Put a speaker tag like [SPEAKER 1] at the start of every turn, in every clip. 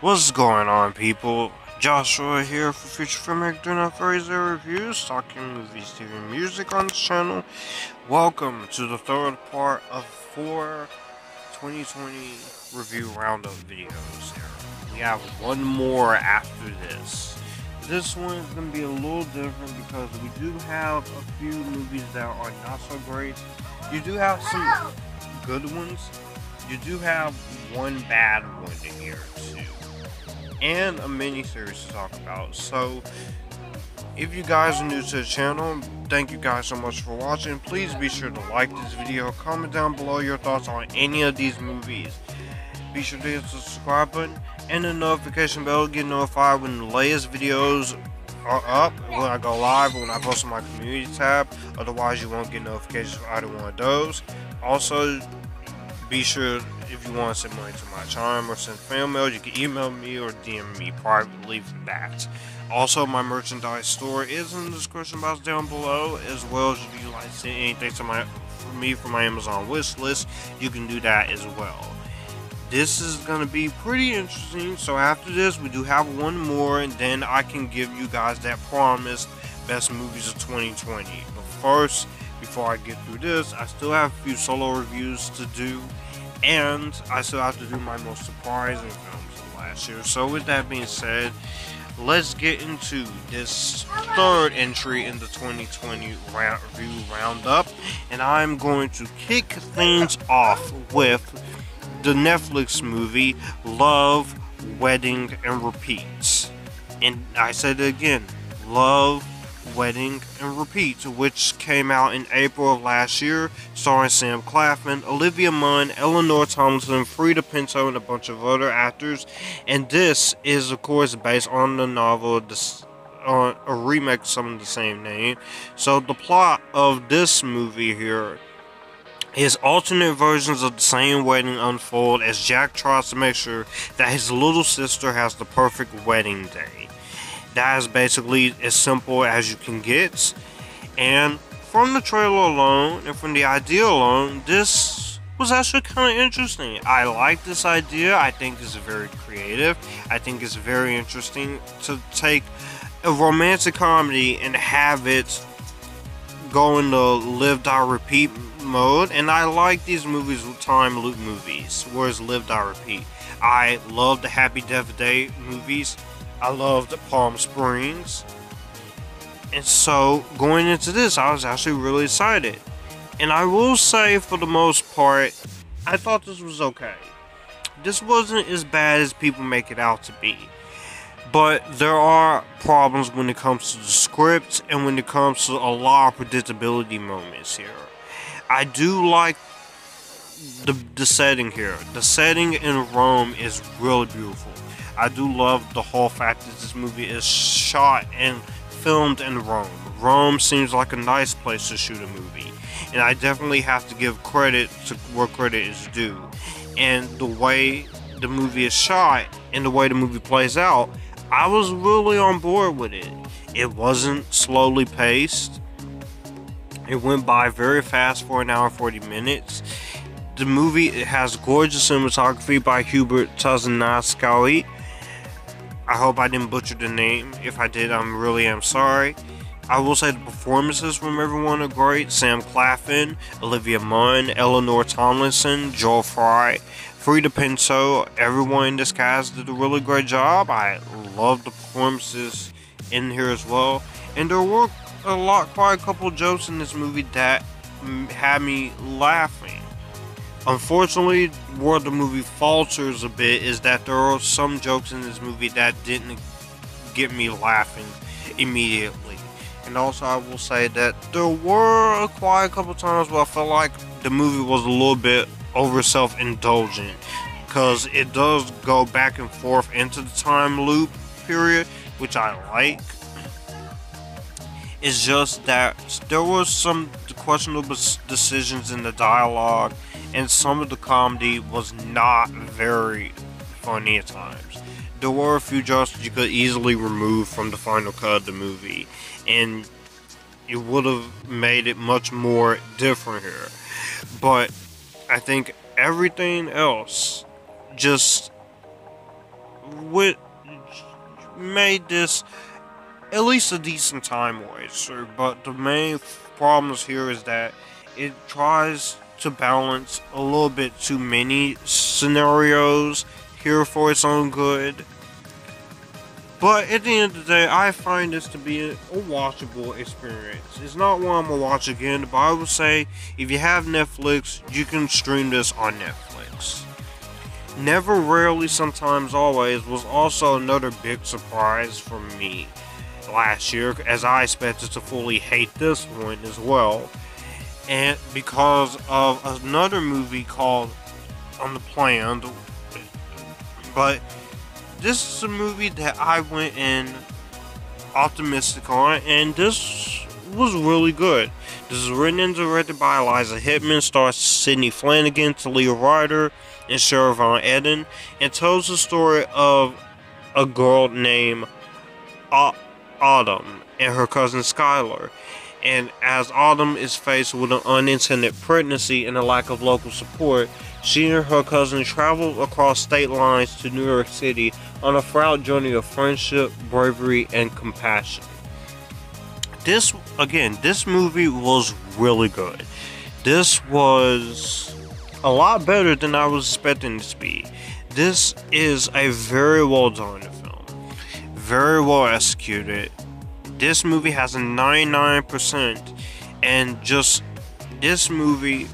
[SPEAKER 1] What's going on, people? Joshua here for Future Filmmaker doing our Thursday reviews, talking movies, TV, and music on this channel. Welcome to the third part of 4 2020 review roundup videos here. We have one more after this. This one is going to be a little different because we do have a few movies that are not so great. You do have some good ones. You do have one bad one in here too, and a mini series to talk about. So if you guys are new to the channel, thank you guys so much for watching. Please be sure to like this video, comment down below your thoughts on any of these movies. Be sure to hit the subscribe button and the notification bell to get notified when the latest videos are up, when I go live, or when I post on my community tab. Otherwise you won't get notifications for either one of those. Also, be sure, if you want to send money to my channel or send fan mail, you can email me or DM me privately for that. Also, my merchandise store is in the description box down below, as well as if you like to send anything to me from my Amazon wish list, you can do that as well. This is going to be pretty interesting, so after this we do have one more, and then I can give you guys that promised best movies of 2020. But first, before I get through this, I still have a few solo reviews to do, and I still have to do my most surprising films of last year. So with that being said, let's get into this third entry in the 2020 review roundup, and I'm going to kick things off with the Netflix movie Love, Wedding, and Repeats. And I said it again, Love, Wedding, and Repeat, which came out in April of last year, starring Sam Claflin, Olivia Munn, Eleanor Tomlinson, Frida Pinto, and a bunch of other actors. And this is, of course, based on the novel, on a remake of some of the same name. So the plot of this movie here is alternate versions of the same wedding unfold as Jack tries to make sure that his little sister has the perfect wedding day. That is basically as simple as you can get, and from the trailer alone and from the idea alone, this was actually kind of interesting. I like this idea. I think it's very creative. I think it's very interesting to take a romantic comedy and have it go into live, die, repeat mode. And I like these movies with time loop movies, whereas live, die, repeat. I love the Happy Death Day movies. I loved Palm Springs, and so going into this, I was actually really excited. And I will say, for the most part, I thought this was okay. This wasn't as bad as people make it out to be, but there are problems when it comes to the script and when it comes to a lot of predictability moments here. I do like the setting here. The setting in Rome is really beautiful. I do love the whole fact that this movie is shot and filmed in Rome. Rome seems like a nice place to shoot a movie, and I definitely have to give credit to where credit is due. And the way the movie is shot and the way the movie plays out, I was really on board with it. It wasn't slowly paced. It went by very fast for an hour and 40 minutes. The movie has gorgeous cinematography by Hubert Tazanaskawi. I hope I didn't butcher the name. If I did, I really am sorry. I will say the performances from everyone are great. Sam Claflin, Olivia Munn, Eleanor Tomlinson, Joel Fry, Frida Pinto. Everyone in this cast did a really great job. I love the performances in here as well. And there were quite a couple jokes in this movie that had me laughing. Unfortunately, where the movie falters a bit is that there are some jokes in this movie that didn't get me laughing immediately. And also, I will say that there were quite a couple times where I felt like the movie was a little bit over self-indulgent, because it does go back and forth into the time loop period, which I like. It's just that there were some questionable decisions in the dialogue, and some of the comedy was not very funny at times. There were a few jokes that you could easily remove from the final cut of the movie, and it would have made it much more different here. But I think everything else just what made this at least a decent time waster. But the main problems here is that it tries to balance a little bit too many scenarios here for its own good. But at the end of the day, I find this to be a watchable experience. It's not one I'm gonna watch again, but I would say if you have Netflix, you can stream this on Netflix. Never, Rarely, Sometimes, Always was also another big surprise for me last year, as I expected to fully hate this one as well. And because of another movie called Unplanned, but this is a movie that I went in optimistic on, and this was really good. This is written and directed by Eliza Hittman, stars Sidney Flanigan, Talia Ryder, and Sarah Von Etten, and tells the story of a girl named Autumn and her cousin Skylar. And as Autumn is faced with an unintended pregnancy and a lack of local support, she and her cousin travel across state lines to New York City on a proud journey of friendship, bravery, and compassion. This movie was really good. This was a lot better than I was expecting it to be. This is a very well done film, very well executed. This movie has a 99%, and just this movie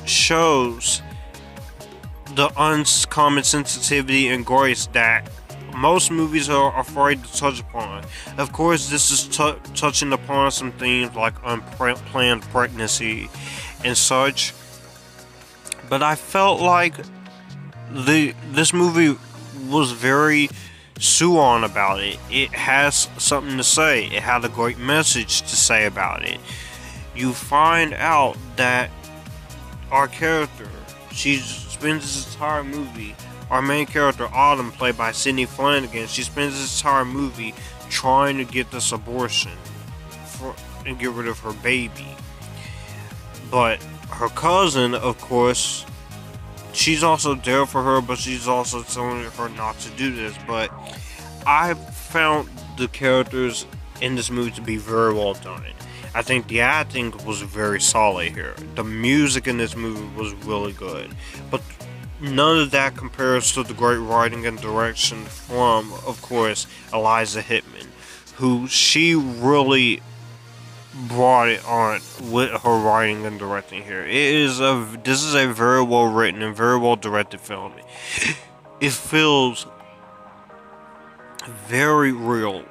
[SPEAKER 1] shows the uncommon sensitivity and grace that most movies are afraid to touch upon. Of course, this is touching upon some themes like unplanned pregnancy and such, but I felt like this movie was very on about it. It has something to say. It had a great message to say about it. You find out that our character, she spends this entire movie, our main character Autumn, played by Sidney Flanigan, she spends this entire movie trying to get this abortion and get rid of her baby. But her cousin, of course, she's also there for her, but she's also telling her not to do this. But I found the characters in this movie to be very well done. I think the acting was very solid here. The music in this movie was really good. But none of that compares to the great writing and direction from, of course, Eliza Hittman, who she really brought it on with her writing and directing here. This is a very well written and very well directed film. It feels very real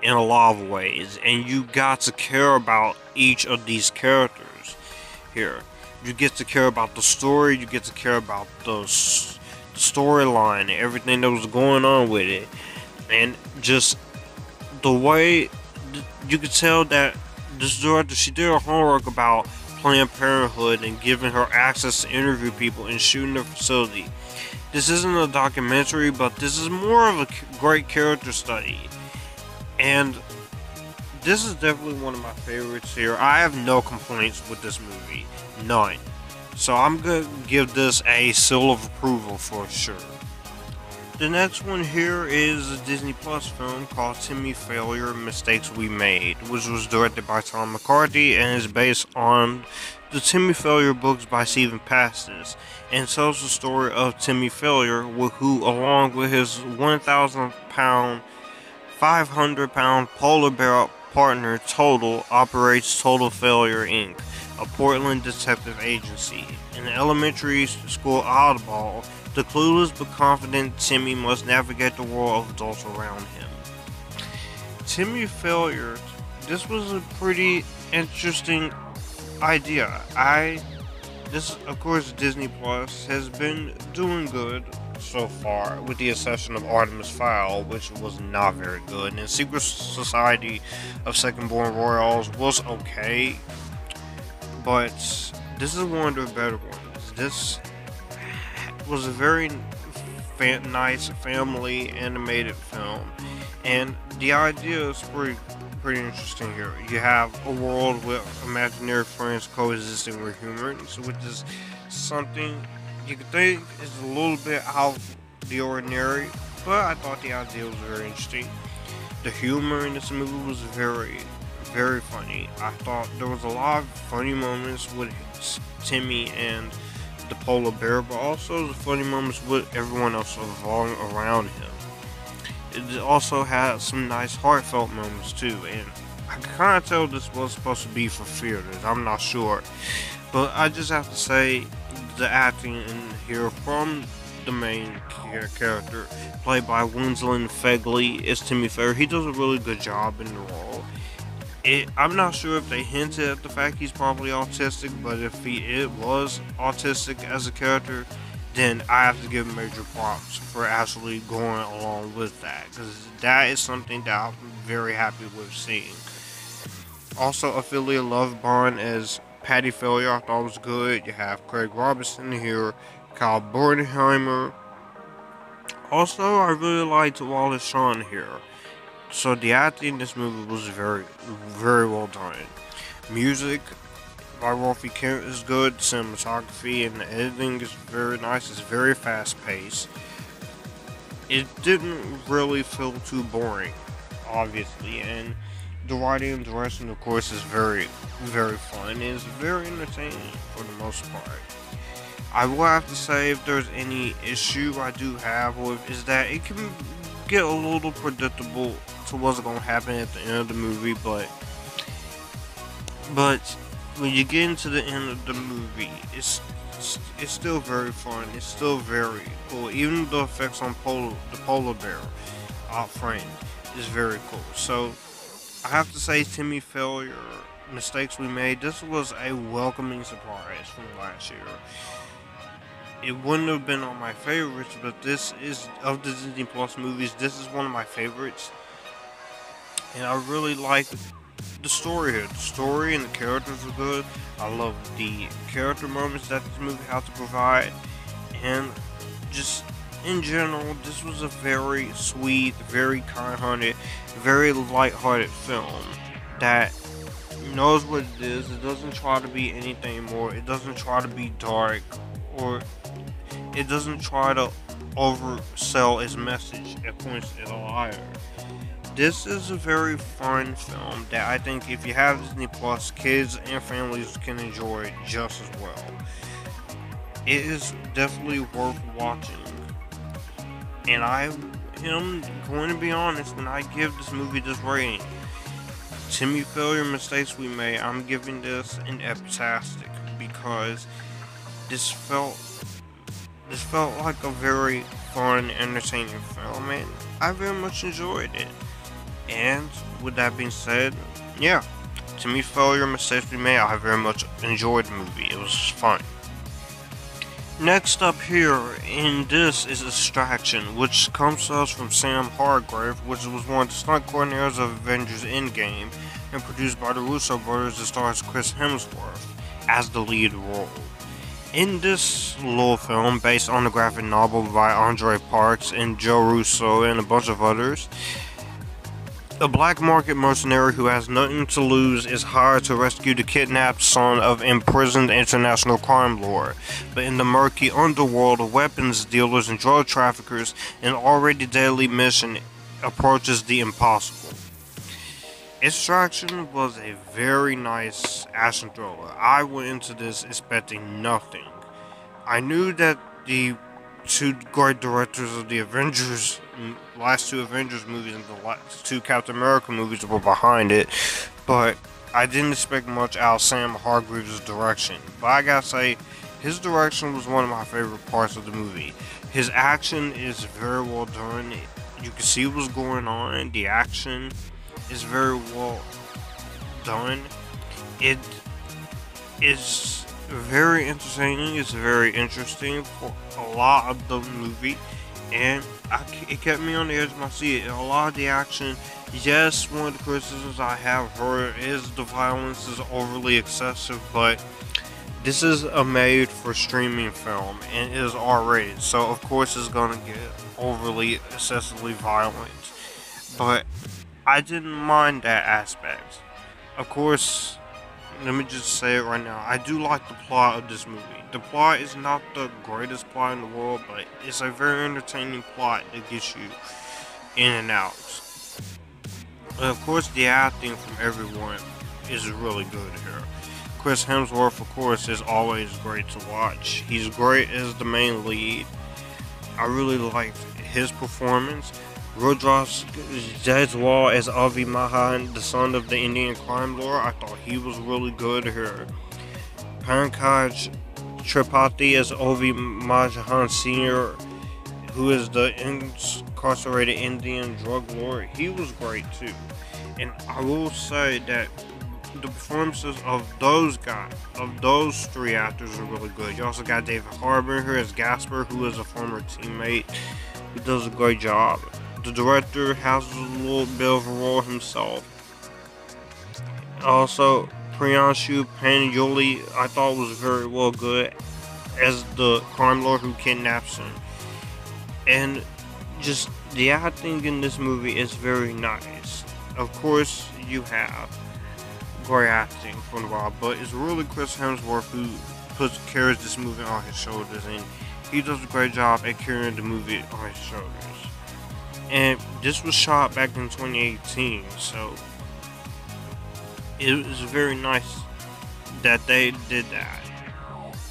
[SPEAKER 1] in a lot of ways, and you got to care about each of these characters here. You get to care about the story, you get to care about the storyline and everything that was going on with it, and just the way you could tell that this director, she did her homework about Planned Parenthood and giving her access to interview people and shooting the facility. This isn't a documentary, but this is more of a great character study. And this is definitely one of my favorites here. I have no complaints with this movie. None. So I'm going to give this a seal of approval for sure. The next one here is a Disney Plus film called Timmy Failure, Mistakes We Made, which was directed by Tom McCarthy and is based on the Timmy Failure books by Stephen Pastis, and tells the story of Timmy Failure, who, along with his 1,000-pound, 500-pound polar bear partner Total, operates Total Failure Inc., a Portland detective agency. In the elementary school oddball, the clueless but confident Timmy must navigate the world of adults around him. Timmy Failure, this was a pretty interesting idea. This, of course, Disney Plus has been doing good so far, with the exception of Artemis Fowl, which was not very good, and Secret Society of Second-Born Royals was okay, but this is one of the better ones. This was a very nice family animated film, and the idea is pretty interesting here. You have a world with imaginary friends coexisting with humans, which is something you could think is a little bit out of the ordinary, but I thought the idea was very interesting. The humor in this movie was very, very funny. I thought there was a lot of funny moments with Timmy and the polar bear, but also the funny moments with everyone else revolving around him. It also had some nice heartfelt moments too, and I can kind of tell this was supposed to be for theaters. I'm not sure, but I just have to say the acting in here from the main character, played by Winston Fegley, is Timmy Fair. He does a really good job in the role. I'm not sure if they hinted at the fact he's probably autistic, but if he was autistic as a character, then I have to give him major props for actually going along with that, because that is something that I'm very happy with seeing. Also, Ophelia Lovebirds as Patty Failure, I thought was good. You have Craig Robinson here, Kyle Bornheimer. Also, I really liked Wallace Shawn here. So the acting in this movie was very, very well done. Music by Wolfie Kent is good. Cinematography and the editing is very nice. It's very fast paced. It didn't really feel too boring, obviously, and the writing and direction, of course, is very, very fun. It's very entertaining for the most part. I will have to say, if there's any issue I do have with, is that it can get a little predictable to what's going to happen at the end of the movie, but when you get into the end of the movie, it's still very fun. It's still very cool. Even the effects on the polar bear, our friend, is very cool. So I have to say, Timmy Failure, Mistakes We Made, this was a welcoming surprise from last year. It wouldn't have been on my favorites, but this is, of the Disney Plus movies, this is one of my favorites. And I really like the story here. The story and the characters are good. I love the character moments that this movie had to provide. And just in general, this was a very sweet, very kind-hearted, very light-hearted film that knows what it is. It doesn't try to be anything more. It doesn't try to be dark, or it doesn't try to oversell its message at points at all either. This is a very fun film that I think if you have Disney Plus, kids and families can enjoy just as well. It is definitely worth watching. And I am going to be honest, when I give this movie this rating, Timmy Failure, Mistakes We Made, I'm giving this an Epictastic, because this felt like a very fun, entertaining film, and I very much enjoyed it. And with that being said, yeah, Timmy Failure, Mistakes We Made, I very much enjoyed the movie. It was fun. Next up here in this is Distraction, which comes to us from Sam Hargrave, which was one of the stunt coordinators of Avengers Endgame, and produced by the Russo brothers. That stars Chris Hemsworth as the lead role. In this little film, based on the graphic novel by Andre Parks and Joe Russo and a bunch of others, a black market mercenary who has nothing to lose is hired to rescue the kidnapped son of imprisoned international crime lord. But in the murky underworld, weapons dealers and drug traffickers, an already deadly mission approaches the impossible. Distraction was a very nice action thriller. I went into this expecting nothing. I knew that the two great directors of the Avengers, last two Avengers movies and the last two Captain America movies were behind it, but I didn't expect much out of Sam Hargrave's direction. But I gotta say, his direction was one of my favorite parts of the movie. His action is very well done. You can see what's going on. The action is very well done. It is very entertaining. It's very interesting for a lot of the movie, and it kept me on the edge of my seat. A lot of the action, yes, one of the criticisms I have heard is the violence is overly excessive, but this is a made for streaming film and it is R-rated, so of course it's gonna get overly excessively violent, but I didn't mind that aspect. Of course, let me just say it right now. I do like the plot of this movie. The plot is not the greatest plot in the world, but it's a very entertaining plot that gets you in and out. Of course, the acting from everyone is really good here. Chris Hemsworth, of course, is always great to watch. He's great as the main lead. I really liked his performance. Rudras Jaiwal as Avi Mahan, the son of the Indian crime lord. I thought he was really good here. Pankaj Tripathi as Avi Mahan Sr., who is the incarcerated Indian drug lord. He was great too. And I will say that the performances of those guys, of those three actors, are really good. You also got David Harbour here as Gasper, who is a former teammate, who does a great job. The director has a little bit of a role himself. Also, Priyanshu Panjoli, I thought was very well good as the crime lord who kidnaps him. And just the acting in this movie is very nice. Of course, you have great acting from Rob, but it's really Chris Hemsworth who carries this movie on his shoulders, and he does a great job at carrying the movie on his shoulders. And this was shot back in 2018, so it was very nice that they did that.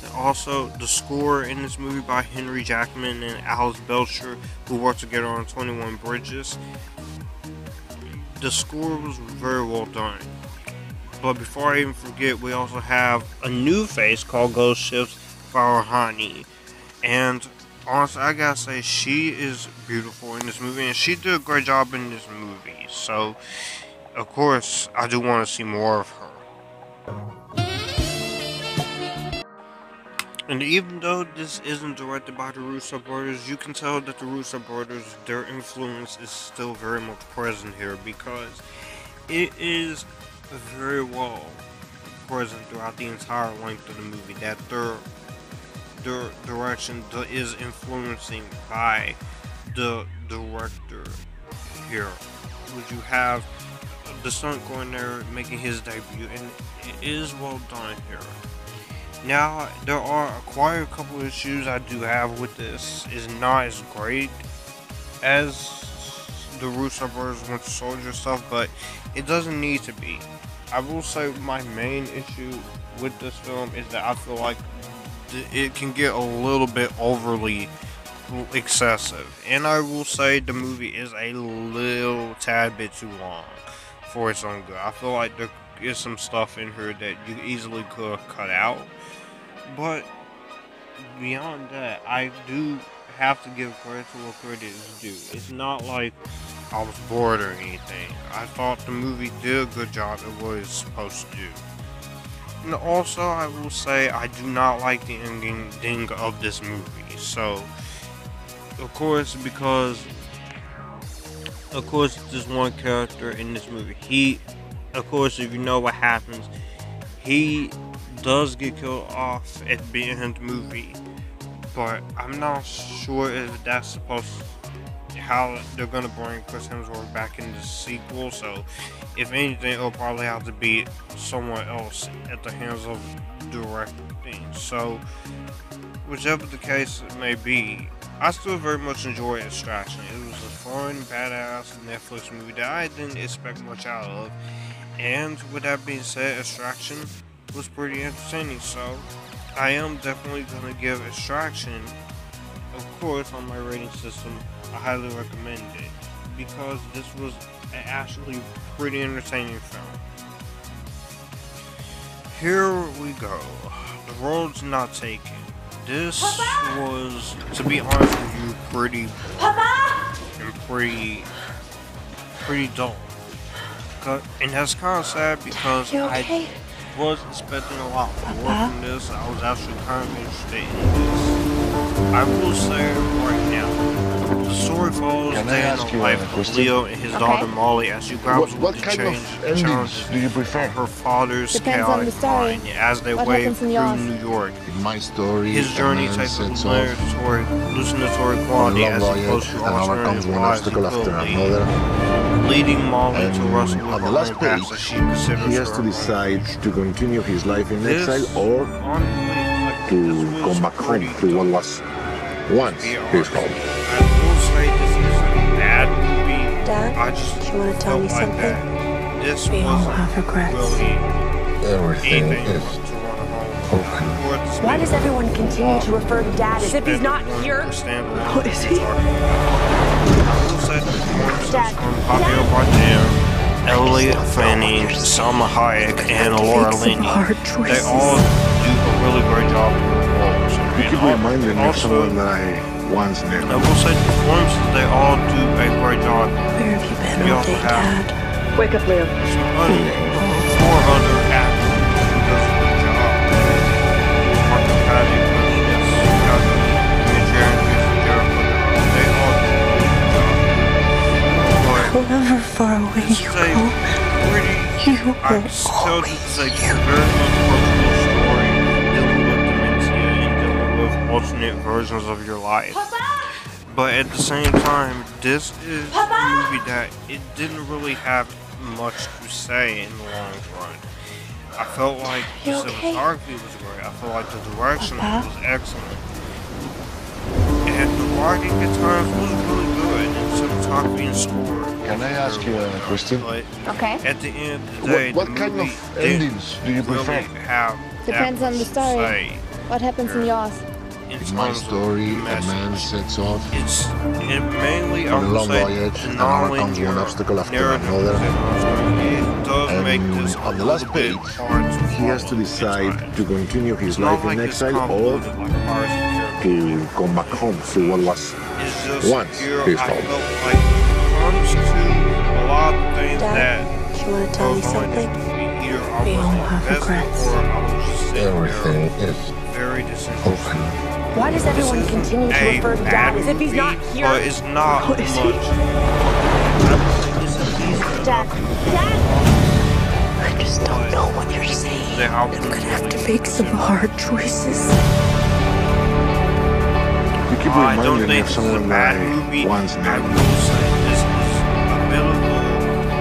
[SPEAKER 1] And also, the score in this movie by Henry Jackman and Alice Belcher, who worked together on 21 Bridges. The score was very well done. But before I even forget, we also have a new face called Ghost Ship's Farahani. And honestly, I gotta say, she is beautiful in this movie, and she did a great job in this movie. So, of course, I do want to see more of her. And even though this isn't directed by the Russo brothers, you can tell that the Russo brothers, their influence is still very much present here, because it is very well present throughout the entire length of the movie that their direction is influencing by the director here. Would you have the stunt going there making his debut, and it is well done here. Now, there are quite a couple issues I do have with this. It's not as great as the Russo brothers Winter Soldier stuff, but it doesn't need to be. I will say my main issue with this film is that I feel like it can get a little bit overly excessive. And I will say the movie is a little tad bit too long for its own good. I feel like there is some stuff in here that you easily could have cut out. But beyond that, I do have to give credit to what credit is due. It's not like I was bored or anything. I thought the movie did a good job at what it's supposed to do. And also, I will say I do not like the ending of this movie. So, of course, because there's one character in this movie. Of course, if you know what happens, he does get killed off at the end of the movie, but I'm not sure if that's supposed to, how they're gonna bring Chris Hemsworth back in the sequel. So if anything, it'll probably have to be someone else at the hands of directing. So whichever the case may be, I still very much enjoy Extraction. It was a fun, badass Netflix movie that I didn't expect much out of, and with that being said, Extraction was pretty entertaining, so I am definitely going to give Extraction, of course, on my rating system, I highly recommend it, because this was an actually pretty entertaining film. Here we go. The Road's Not Taken. This was, to be honest with you, pretty dull. And that's kind of sad, because I was expecting a lot more from this. I was actually kind of interested in this. I will say right now, the story follows the day in the life of Leo and his daughter Molly as she grapples with the change and challenges of her father's chaotic mind as they wade through New York.
[SPEAKER 2] My story,
[SPEAKER 1] his journey takes a hallucinatory quality as he goes through alternative lives leading Molly to wrestle with her own past as she considers
[SPEAKER 2] he has to decide to continue his life in exile or to come back home to what was once his home.
[SPEAKER 1] I will say this is a bad movie.
[SPEAKER 3] Dad,
[SPEAKER 1] I just
[SPEAKER 3] do you want to tell me something?
[SPEAKER 1] This
[SPEAKER 3] we all have regrets.
[SPEAKER 1] Really
[SPEAKER 2] everything is open.
[SPEAKER 3] Why does everyone continue to refer to Dad as if he's not here?
[SPEAKER 1] Who is he?
[SPEAKER 3] Dad.
[SPEAKER 1] Javier Bardem, Elliot Fanning, Salma Hayek, and Laura Linney. They all do a really great job with their roles.
[SPEAKER 2] You keep reminding me of someone that I once knew.
[SPEAKER 1] I will say the performances, they all do a great job.
[SPEAKER 3] Where have you been all day, Dad? Wake up, Leo.
[SPEAKER 1] Some four other actors who does a good job. Martin Paddock, yes, they all do a good job.
[SPEAKER 3] However far away you go, you will always
[SPEAKER 1] it's a very much personal story dealing with dementia and dealing with alternate versions of your life. But at the same time, this is a movie that it didn't really have much to say in the long run. I felt like the cinematography was great. I felt like the direction was excellent. And the writing at times was really good, and cinematography and score.
[SPEAKER 2] Can I ask you a question?
[SPEAKER 1] But
[SPEAKER 3] okay.
[SPEAKER 1] At the end of the day,
[SPEAKER 2] what kind of endings do you prefer?
[SPEAKER 4] Depends on the story. What happens in yours?
[SPEAKER 2] In my story, a man sets off
[SPEAKER 1] it mainly
[SPEAKER 2] on a long voyage and overcomes one obstacle after another. And on the last page, he has to decide to continue his life in exile or to come back home to what was once his home.
[SPEAKER 3] Dad, do you want to tell me something? We all have regrets.
[SPEAKER 2] Everything is open.
[SPEAKER 3] Why does everyone continue to refer to Dad as if he's not here?
[SPEAKER 1] But it's not
[SPEAKER 3] Who is he?
[SPEAKER 1] much.
[SPEAKER 3] Dad! Dad! I just don't know what you're saying. I'm gonna have to make some hard choices.
[SPEAKER 2] You keep reminding me of someone that I once knew.
[SPEAKER 1] I will say this is a bit of a...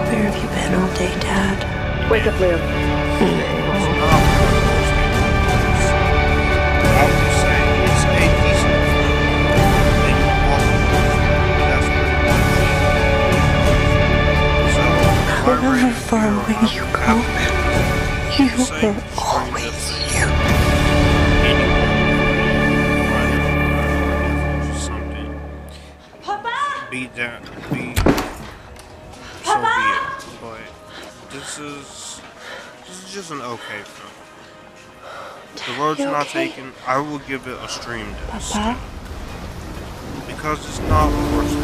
[SPEAKER 3] Where have you been all day, Dad? Wake up, Leo. However far away you go, you are always here.
[SPEAKER 1] Papa! Be that, be so be it. But this is just an okay film. The road's not taken. I will give it a stream this.
[SPEAKER 3] Papa?
[SPEAKER 1] Because it's not worth it.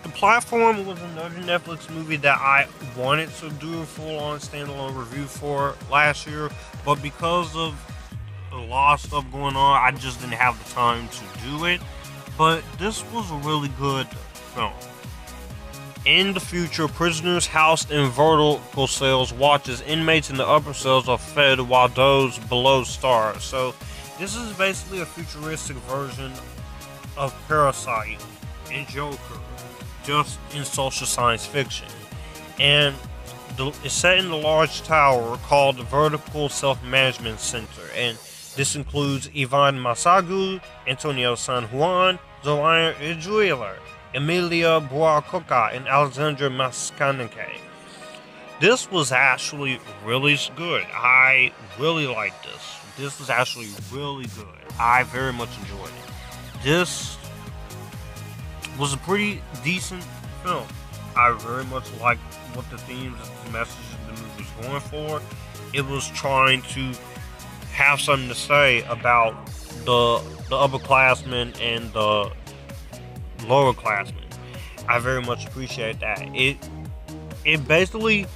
[SPEAKER 1] The Platform was another Netflix movie that I wanted to do a full-on standalone review for last year, but because of a lot of stuff going on, I just didn't have the time to do it. But this was a really good film. In the future, prisoners housed in vertical cells watch as inmates in the upper cells are fed while those below starve. So this is basically a futuristic version of Parasite and Joker, just in social science fiction. And it's set in the large tower called the Vertical Self-Management Center, and this includes Ivan Masagu, Antonio San Juan, Zoran Ijueler, Emilia Boacoca, and Alexandra Mascanike. This was actually really good. I really liked this. This was actually really good. I very much enjoyed it. This was a pretty decent film. I very much liked what the themes and the messages the movie was going for. It was trying to have something to say about the upperclassmen and the lowerclassmen. I very much appreciate that. It basically,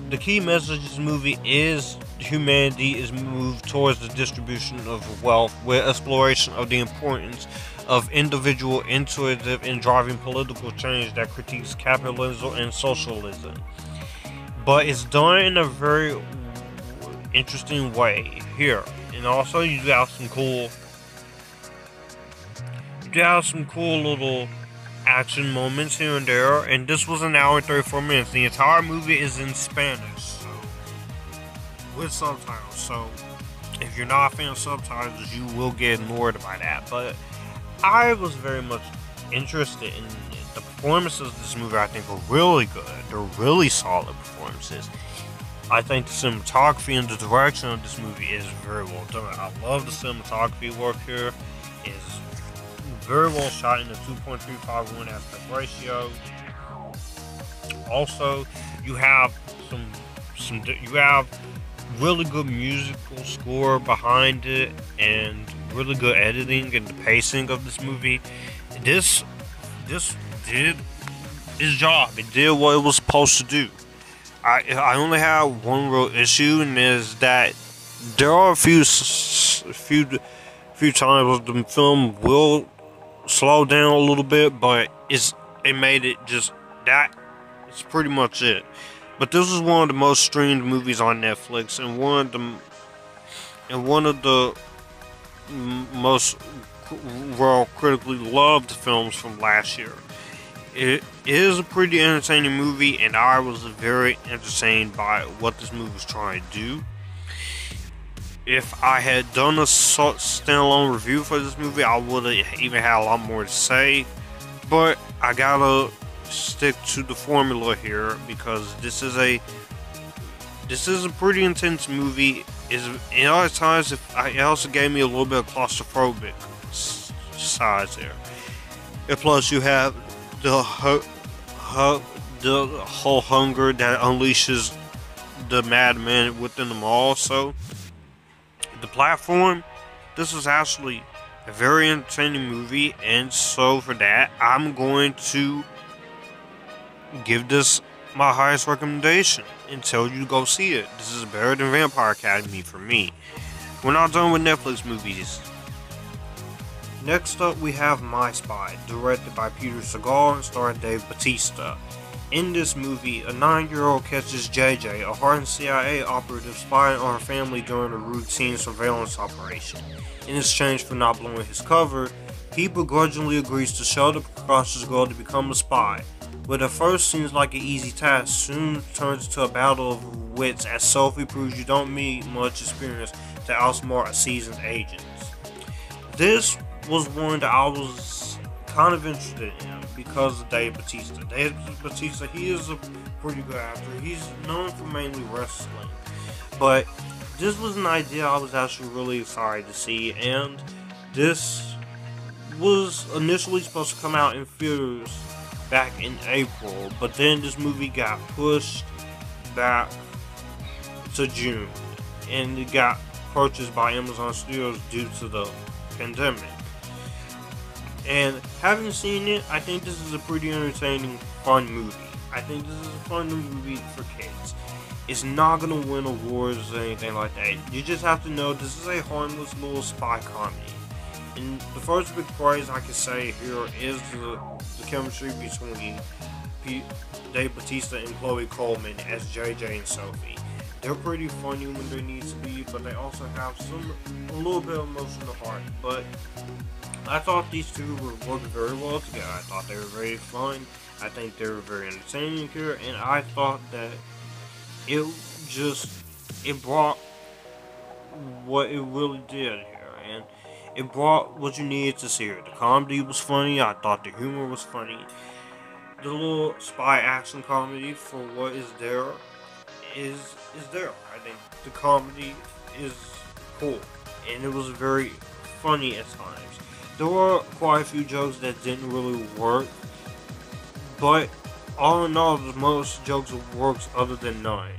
[SPEAKER 1] the key message of this movie is humanity is moved towards the distribution of wealth with exploration of the importance of individual initiative in driving political change that critiques capitalism and socialism. But it's done in a very interesting way here. And also you have some cool little action moments here and there. And this was an hour and 34 minutes. The entire movie is in Spanish, so with subtitles. So if you're not a fan of subtitles, you will get annoyed by that. But I was very much interested in the performances of this movie. I think are really good. They're really solid performances. I think the cinematography and the direction of this movie is very well done. I love the cinematography work here. It's very well shot in a 2.351 aspect ratio. Also, you have you have really good musical score behind it and really good editing and the pacing of this movie. This did its job. It did what it was supposed to do. I only have one real issue, and is that there are a few times the film will slow down a little bit, but it made it just that. It's pretty much it. But this is one of the most streamed movies on Netflix, and one of the most critically loved films from last year. It is a pretty entertaining movie, and I was very entertained by what this movie was trying to do. If I had done a standalone review for this movie, I would have even had a lot more to say. But I gotta stick to the formula here, because this is a pretty intense movie. In other times, it also gave me a little bit of claustrophobic size there. And plus, you have the whole hunger that unleashes the madman within them all. So the platform, this is actually a very entertaining movie, and so for that, I'm going to give this my highest recommendation and tell you to go see it. This is better than Vampire Academy for me. We're not done with Netflix movies. Next up, we have My Spy, directed by Peter Segal and starring Dave Bautista. In this movie, a 9-year-old catches JJ, a hardened CIA operative, spying on her family during a routine surveillance operation. In exchange for not blowing his cover, he begrudgingly agrees to show the precocious girl to become a spy. What at first seems like an easy task soon turns into a battle of wits, as Sophie proves you don't need much experience to outsmart a seasoned agent. This was one that I was kind of interested in because of Dave Bautista. Dave Bautista, he is a pretty good actor. He's known for mainly wrestling. But this was an idea I was actually really excited to see, and this was initially supposed to come out in theaters back in April, but then this movie got pushed back to June, and it got purchased by Amazon Studios due to the pandemic. And having seen it, I think this is a pretty entertaining, fun movie. I think this is a fun movie for kids. It's not gonna win awards or anything like that. You just have to know this is a harmless little spy comedy. And the first big praise I can say here is the chemistry between Dave Bautista and Chloe Coleman as JJ and Sophie. They're pretty funny when they need to be, but they also have a little bit of emotional heart. But I thought these two would work very well together. I thought they were very fun. I think they were very entertaining here, and I thought that it brought what it really did here, and it brought what you needed to see here. The comedy was funny. I thought the humor was funny. The little spy action comedy for what is there is there. I think the comedy is cool, and it was very funny at times. There were quite a few jokes that didn't really work, but all in all, most jokes works other than none.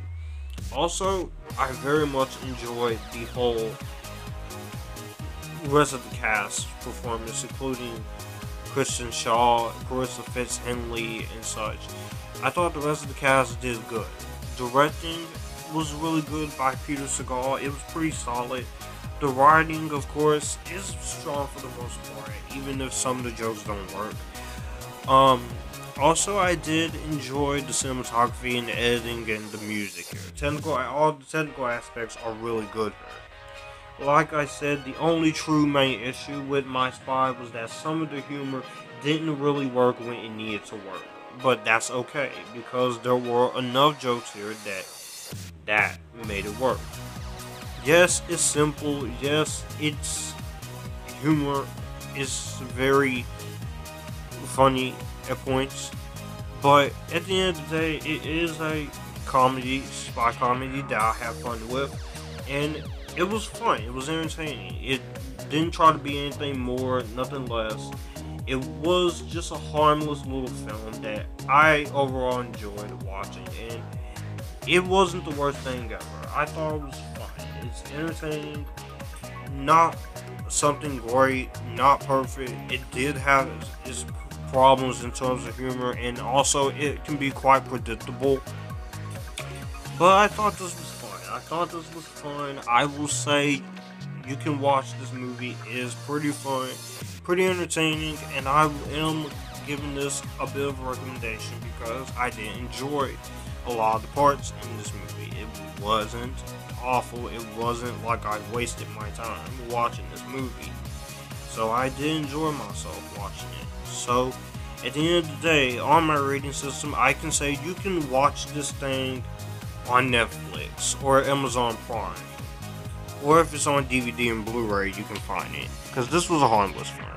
[SPEAKER 1] Also, I very much enjoyed the whole rest of the cast performance, including Kristen Shaw, Carissa Fitz-Henley, and such. I thought the rest of the cast did good. Directing was really good by Peter Segal. It was pretty solid. The writing, of course, is strong for the most part, even if some of the jokes don't work. Also, I did enjoy the cinematography and the editing and the music here. All the technical aspects are really good here. Like I said, the only true main issue with My Spy was that some of the humor didn't really work when it needed to work. But that's okay, because there were enough jokes here that made it work. Yes, it's simple. Yes, it's humor is very funny at points. But at the end of the day, it is a comedy, spy comedy that I have fun with. And it was fun. It was entertaining. It didn't try to be anything more, nothing less. It was just a harmless little film that I overall enjoyed watching, and it wasn't the worst thing ever. I thought it was fun. It's entertaining, not something great, not perfect. It did have its problems in terms of humor, and also it can be quite predictable. But I thought this was fun. I will say you can watch this movie. It is pretty fun, pretty entertaining, and I am giving this a bit of a recommendation because I did enjoy a lot of the parts in this movie. It wasn't awful. It wasn't like I wasted my time watching this movie. So I did enjoy myself watching it. So at the end of the day, on my rating system, I can say you can watch this thing on Netflix or Amazon Prime, or if it's on DVD and Blu-ray, you can find it, because this was a harmless film.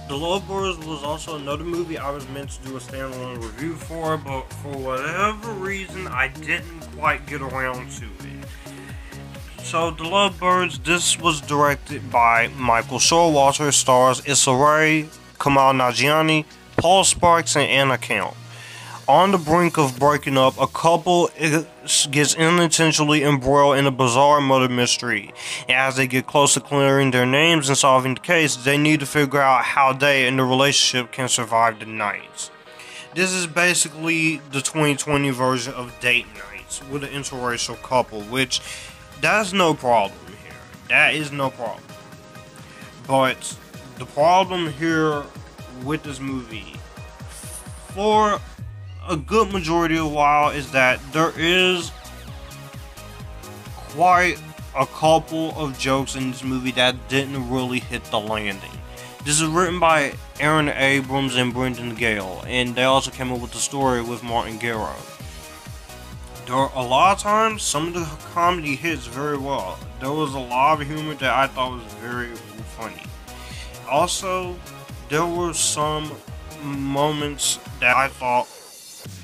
[SPEAKER 1] The Lovebirds was also another movie I was meant to do a standalone review for, but for whatever reason I didn't quite get around to it. So The Lovebirds, this was directed by Michael Showalter, stars Issa Rae, Kamal Nanjiani, Paul Sparks, and Anna Count. On the brink of breaking up, a couple gets unintentionally embroiled in a bizarre murder mystery. And as they get close to clearing their names and solving the case, they need to figure out how they and the relationship can survive the nights. This is basically the 2020 version of Date Nights with an interracial couple, which that's no problem here. That is no problem. But the problem here with this movie, for a good majority of a while, is that there is quite a couple of jokes in this movie that didn't really hit the landing. This is written by Aaron Abrams and Brendan Gale, and they also came up with the story with Martin Garrow. There are a lot of times some of the comedy hits very well. There was a lot of humor that I thought was very funny. Also, there were some moments that I thought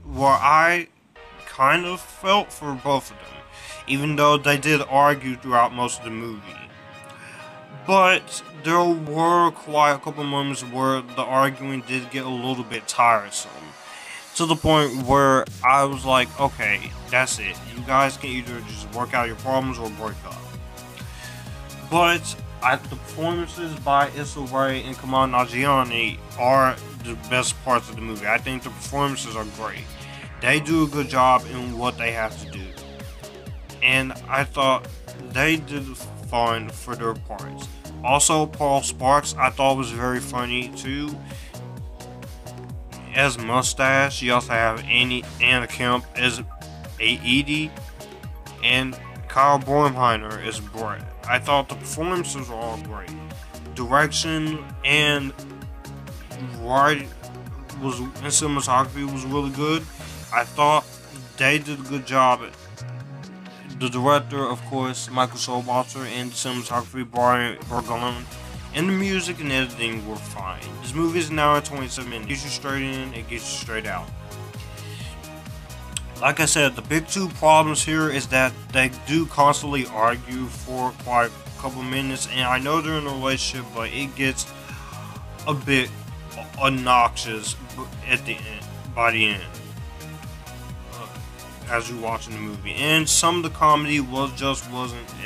[SPEAKER 1] where I kind of felt for both of them, even though they did argue throughout most of the movie. But there were quite a couple moments where the arguing did get a little bit tiresome, to the point where I was like, okay, that's it. You guys can either just work out your problems or break up. But the performances by Issa Rae and Kamal Nanjiani are the best parts of the movie. I think the performances are great. They do a good job in what they have to do. And I thought they did fine for their parts. Also, Paul Sparks, I thought was very funny too. As Mustache, you also have Anna Kemp as Edie, and Kyle Bornheimer as Brett. I thought the performances were all great. Direction and writing and cinematography was really good. I thought they did a good job. The director, of course, Michael Showalter, and the cinematography, Brian Bergeron, and the music and editing were fine. This movie is now at 27 minutes. It gets you straight in, it gets you straight out. Like I said, the big two problems here is that they do constantly argue for quite a couple minutes, and I know they're in a relationship, but it gets a bit obnoxious at the end, by the end, as you're watching the movie. And some of the comedy wasn't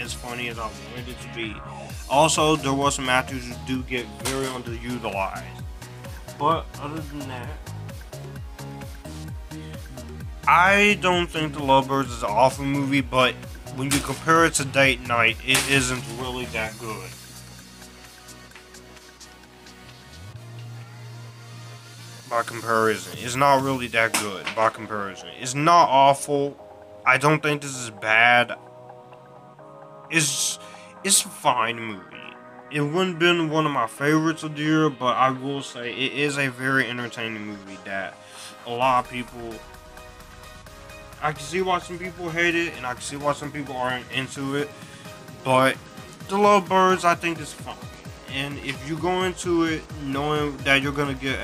[SPEAKER 1] as funny as I wanted it to be. Also, there were some actors who do get very underutilized. But other than that, I don't think The Lovebirds is an awful movie, but when you compare it to Date Night, it isn't really that good. By comparison, it's not really that good. By comparison, it's not awful. I don't think this is bad. It's a fine movie. It wouldn't been one of my favorites of the year, but I will say it is a very entertaining movie that a lot of people. I can see why some people hate it, and I can see why some people aren't into it. But The Lovebirds, I think, is fine. And if you go into it knowing that you're gonna get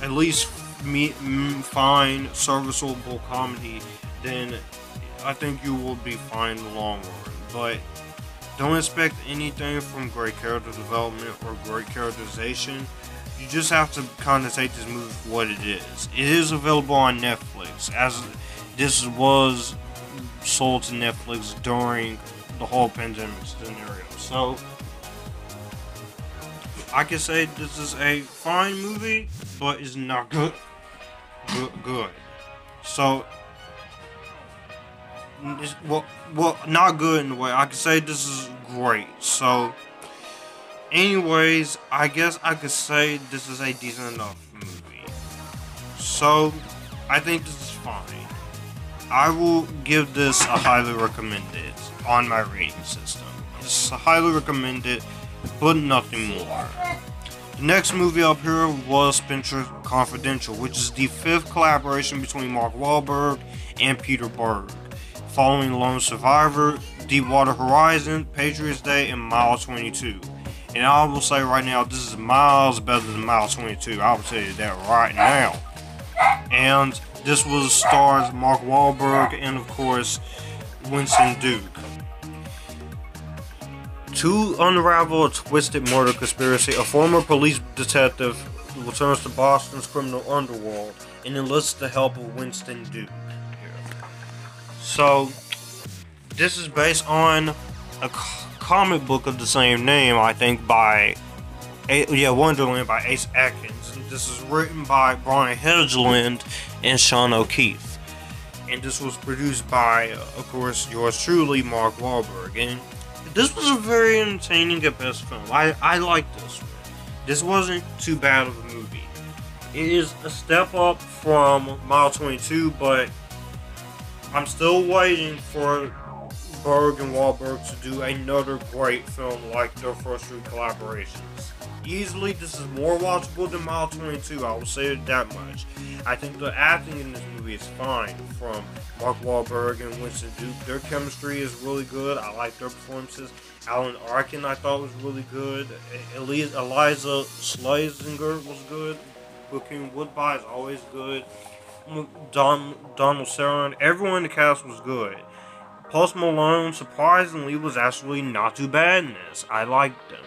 [SPEAKER 1] at least fine, serviceable comedy, then I think you will be fine in the long run. But don't expect anything from great character development or great characterization. You just have to kind of take this movie for what it is. It is available on Netflix, as this was sold to Netflix during the whole pandemic scenario. So I can say this is a fine movie, but it's not good. So, it's, well, not good in a way. I can say this is great. So, anyways, I guess I could say this is a decent enough movie. So, I think this is fine. I will give this a highly recommended on my rating system. It's highly recommended, but nothing more. The next movie up here was Spenser Confidential, which is the 5th collaboration between Mark Wahlberg and Peter Berg, following Lone Survivor, Deepwater Horizon, Patriots Day, and Mile 22. And I will say right now, this is miles better than Mile 22. I will tell you that right now. And this was stars Mark Wahlberg and, of course, Winston Duke. To unravel a twisted murder conspiracy, a former police detective returns to Boston's criminal underworld and enlists the help of Winston Duke. So, this is based on a comic book of the same name, I think, by Wonderland by Ace Atkins. And this is written by Brian Hedgeland and Sean O'Keefe. And this was produced by, of course, yours truly, Mark Wahlberg. And this was a very entertaining and best film. I liked this one. This wasn't too bad of a movie. It is a step up from Mile 22, but I'm still waiting for Berg and Wahlberg to do another great film like their first 3 collaborations. Easily, this is more watchable than Mile 22, I will say that much. I think the acting in this movie is fine from Mark Wahlberg and Winston Duke. Their chemistry is really good. I like their performances. Alan Arkin, I thought, was really good. Eliza Schlesinger was good. Joaquin Woodbine is always good. Donald Sutherland, everyone in the cast was good. Post Malone, surprisingly, was actually not too bad in this. I liked him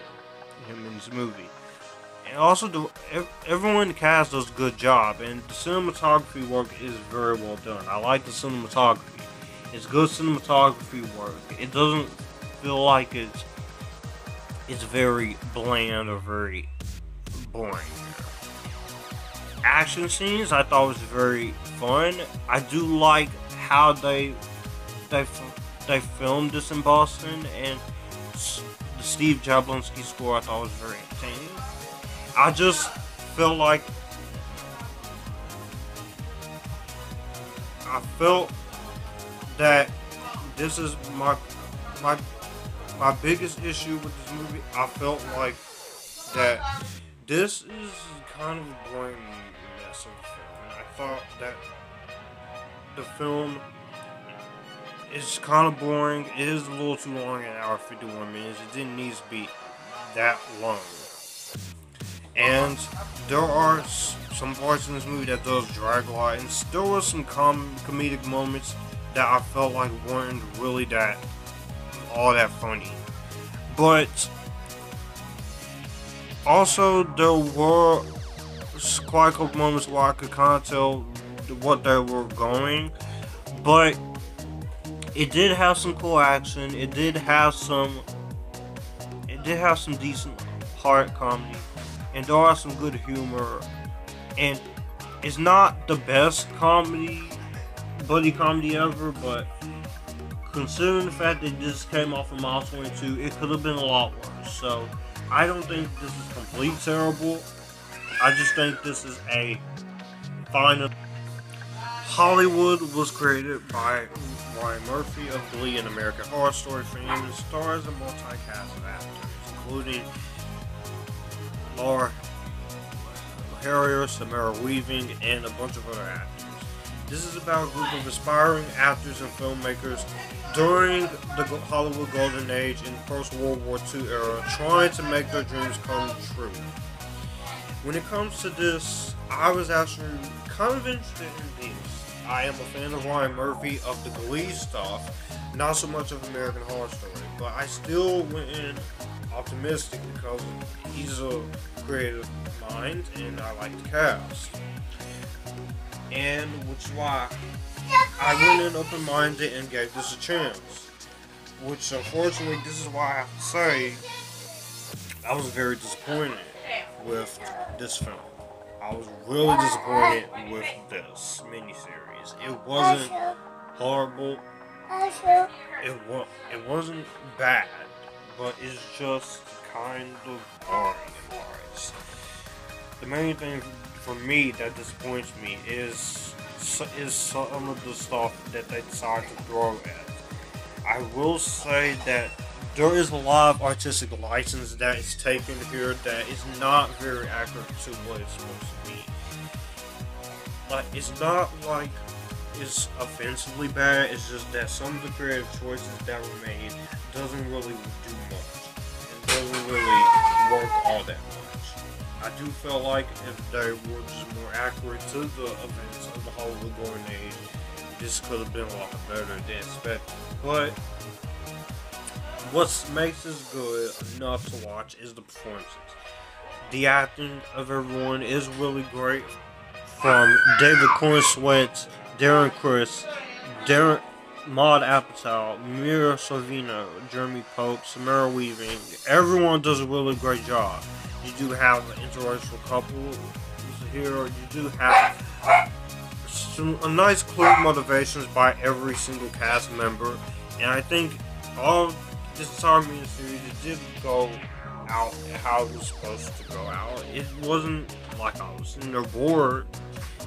[SPEAKER 1] in this movie. And also, everyone in the cast does a good job, and the cinematography work is very well done. I like the cinematography. It's good cinematography work. It doesn't feel like it's very bland or very boring. Action scenes I thought was very fun. I do like how they filmed this in Boston, and the Steve Jablonski score I thought was very entertaining. I just felt like that this is my biggest issue with this movie. I felt like that this is kind of a boring mess of a film. And I thought that the film is kind of boring. It is a little too long, an hour 51 minutes. It didn't need to be that long. And there are some parts in this movie that does drag a lot, and there were some comedic moments that I felt like weren't really all that funny. But also there were quite a couple moments where I could kind of tell what they were going, but it did have some cool action. It did have some decent heart comedy, and there are some good humor. And it's not the best buddy comedy ever, but considering the fact that this came off of Mile 22, it could have been a lot worse. So I don't think this is complete terrible. I just think this is a final. Hollywood was created by Ryan Murphy of Glee and American Horror Story fame, and stars a multi-cast of actors, including Laura Harrier, Samara Weaving, and a bunch of other actors. This is about a group of aspiring actors and filmmakers during the Hollywood Golden Age and post-World War II era, trying to make their dreams come true. When it comes to this, I was actually kind of interested in this. I am a fan of Ryan Murphy of the Glee stuff, not so much of American Horror Story, but I still went in optimistic because he's a creative mind and I like the cast. And which is why I went in open-minded and gave this a chance. Which unfortunately, this is why I have to say I was very disappointed with this film. I was really disappointed with this miniseries. It wasn't horrible. It wasn't bad, but it's just kind of boring in parts. The main thing for me that disappoints me is some of the stuff that they decide to throw at. I will say that there is a lot of artistic license that is taken here that is not very accurate to what it's supposed to be. Like, it's not like it's offensively bad, it's just that some of the creative choices that were made doesn't really do much. It doesn't really work all that much. I do feel like if they were just more accurate to the events of the Hollywood Golden Age, this could have been a lot better than expected. But what makes this good enough to watch is the performances. The acting of everyone is really great. From David Cornsweet, Darren Criss, Maud Apatow, Mira Sorvino, Jeremy Pope, Samara Weaving. Everyone does a really great job. You do have an interracial couple here. You do have a nice clear motivations by every single cast member. And I think all this entire miniseries, it did go out how it was supposed to go out. It wasn't like I was in there bored.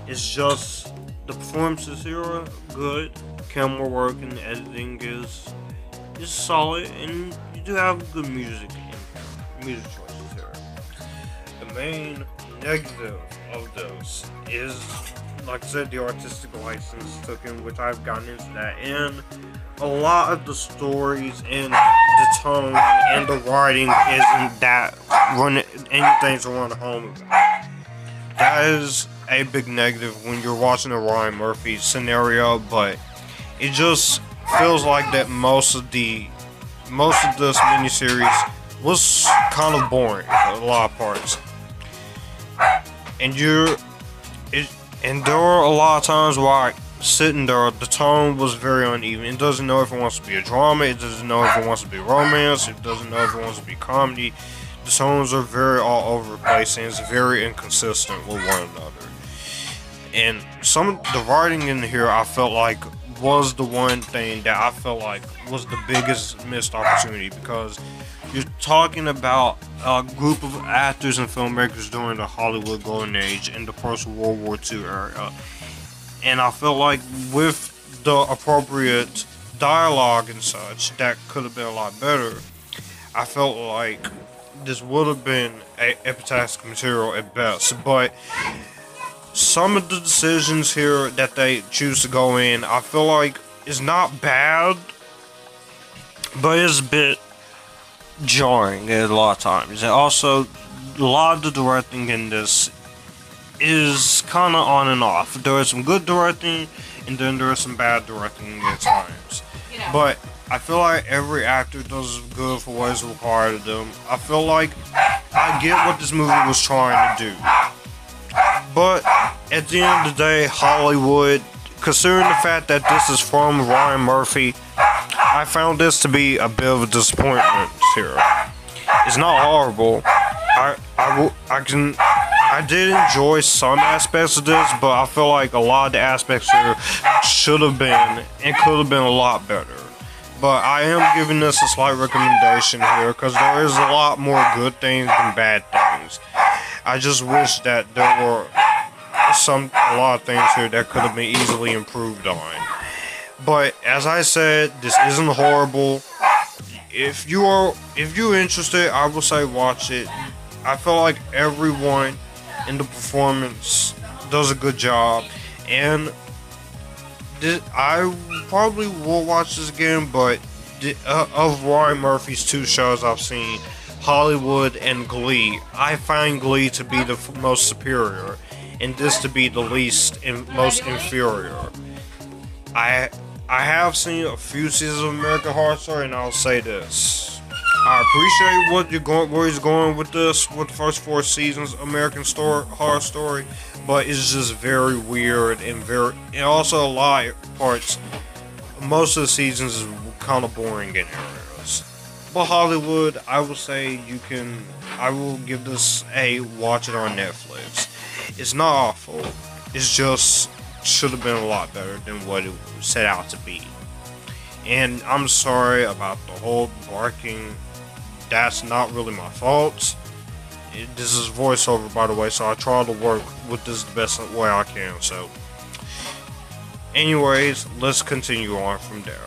[SPEAKER 1] It's just the performances here are good. Camera work and editing is solid, and you do have good music in music choices here. The main negative of this is, like I said, the artistic license taken, which I've gotten into that, and a lot of the stories and the tone and the writing isn't that anything to run home about. That is a big negative when you're watching a Ryan Murphy scenario, but it just feels like that most of this miniseries was kind of boring a lot of parts, and there were a lot of times where sitting there, the tone was very uneven. It doesn't know if it wants to be a drama, it doesn't know if it wants to be romance, it doesn't know if it wants to be comedy. The tones are very all over the place and it's very inconsistent with one another. And some of the writing in here, I felt like was the one thing that I felt like was the biggest missed opportunity, because you're talking about a group of actors and filmmakers during the Hollywood Golden Age in the post-World War II era. And I felt like with the appropriate dialogue and such, that could have been a lot better. I felt like this would have been a Epictastic material at best, but some of the decisions here that they choose to go in, I feel like is not bad, but it's a bit jarring at a lot of times. And also, a lot of the directing in this is kind of on and off. There is some good directing, and then there is some bad directing at times. But I feel like every actor does good for what is required of them. I feel like I get what this movie was trying to do. But at the end of the day, Hollywood, considering the fact that this is from Ryan Murphy, I found this to be a bit of a disappointment here. It's not horrible. I I did enjoy some aspects of this, but I feel like a lot of the aspects here should have been and could have been a lot better. But I am giving this a slight recommendation here because there is a lot more good things than bad things. I just wish that there were a lot of things here that could have been easily improved on. But as I said, this isn't horrible. If you're interested, I will say watch it. I feel like everyone in the performance does a good job, and I probably will watch this again. But of Ryan Murphy's two shows I've seen, Hollywood and Glee, I find Glee to be the most superior, and this to be the least and most inferior. I have seen a few seasons of American Horror Story, and I'll say this: I appreciate where he's going with this, with the first 4 seasons of American Horror Story, but it's just very weird and also a lot of parts. Most of the seasons is kind of boring in areas. But Hollywood, I will say I will give this a watch it on Netflix. It's not awful. It's just should have been a lot better than what it set out to be. And I'm sorry about the whole barking. That's not really my fault. This is voiceover, by the way, so I try to work with this the best way I can. So, anyways, let's continue on from there.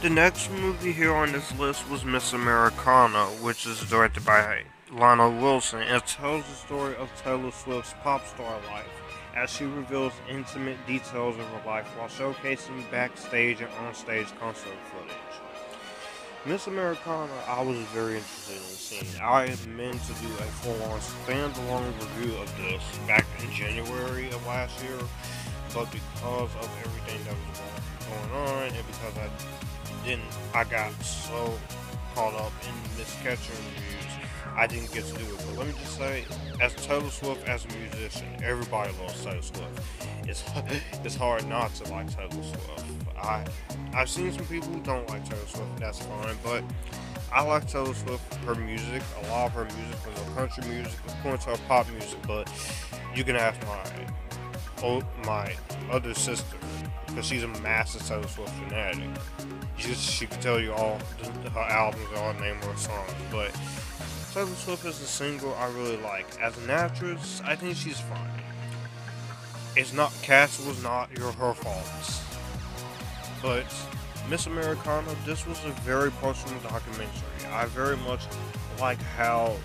[SPEAKER 1] The next movie here on this list was Miss Americana, which is directed by Lionel Wilson, and it tells the story of Taylor Swift's pop star life as she reveals intimate details of her life while showcasing backstage and onstage concert footage. Miss Americana, I was very interested in seeing. I had meant to do a full-on standalone review of this back in January of last year, but because of everything that was going on, and because I got so caught up in miscatching reviews, I didn't get to do it. But let me just say, as Taylor Swift as a musician, everybody loves Taylor Swift. It's hard not to like Taylor Swift. I've seen some people who don't like Taylor Swift, and that's fine, but I like Taylor Swift, her music. A lot of her music was country music, according to her pop music, but you can ask my other sister, because she's a massive Taylor Swift fanatic. She can tell you all her albums, all name her songs, but Taylor Swift is a singer I really like. As an actress, I think she's fine. Cast was not her fault. But Miss Americana, this was a very personal documentary. I very much like how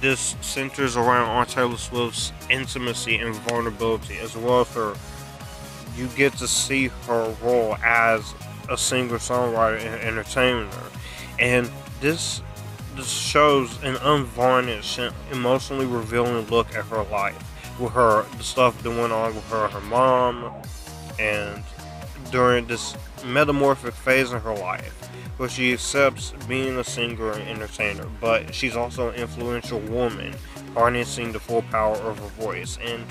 [SPEAKER 1] this centers around on Taylor Swift's intimacy and vulnerability, as well as you get to see her role as a singer-songwriter and entertainer. And this shows an unvarnished and emotionally revealing look at her life, with the stuff that went on with her and her mom, and during this metamorphic phase in her life, where she accepts being a singer and entertainer, but she's also an influential woman, harnessing the full power of her voice. And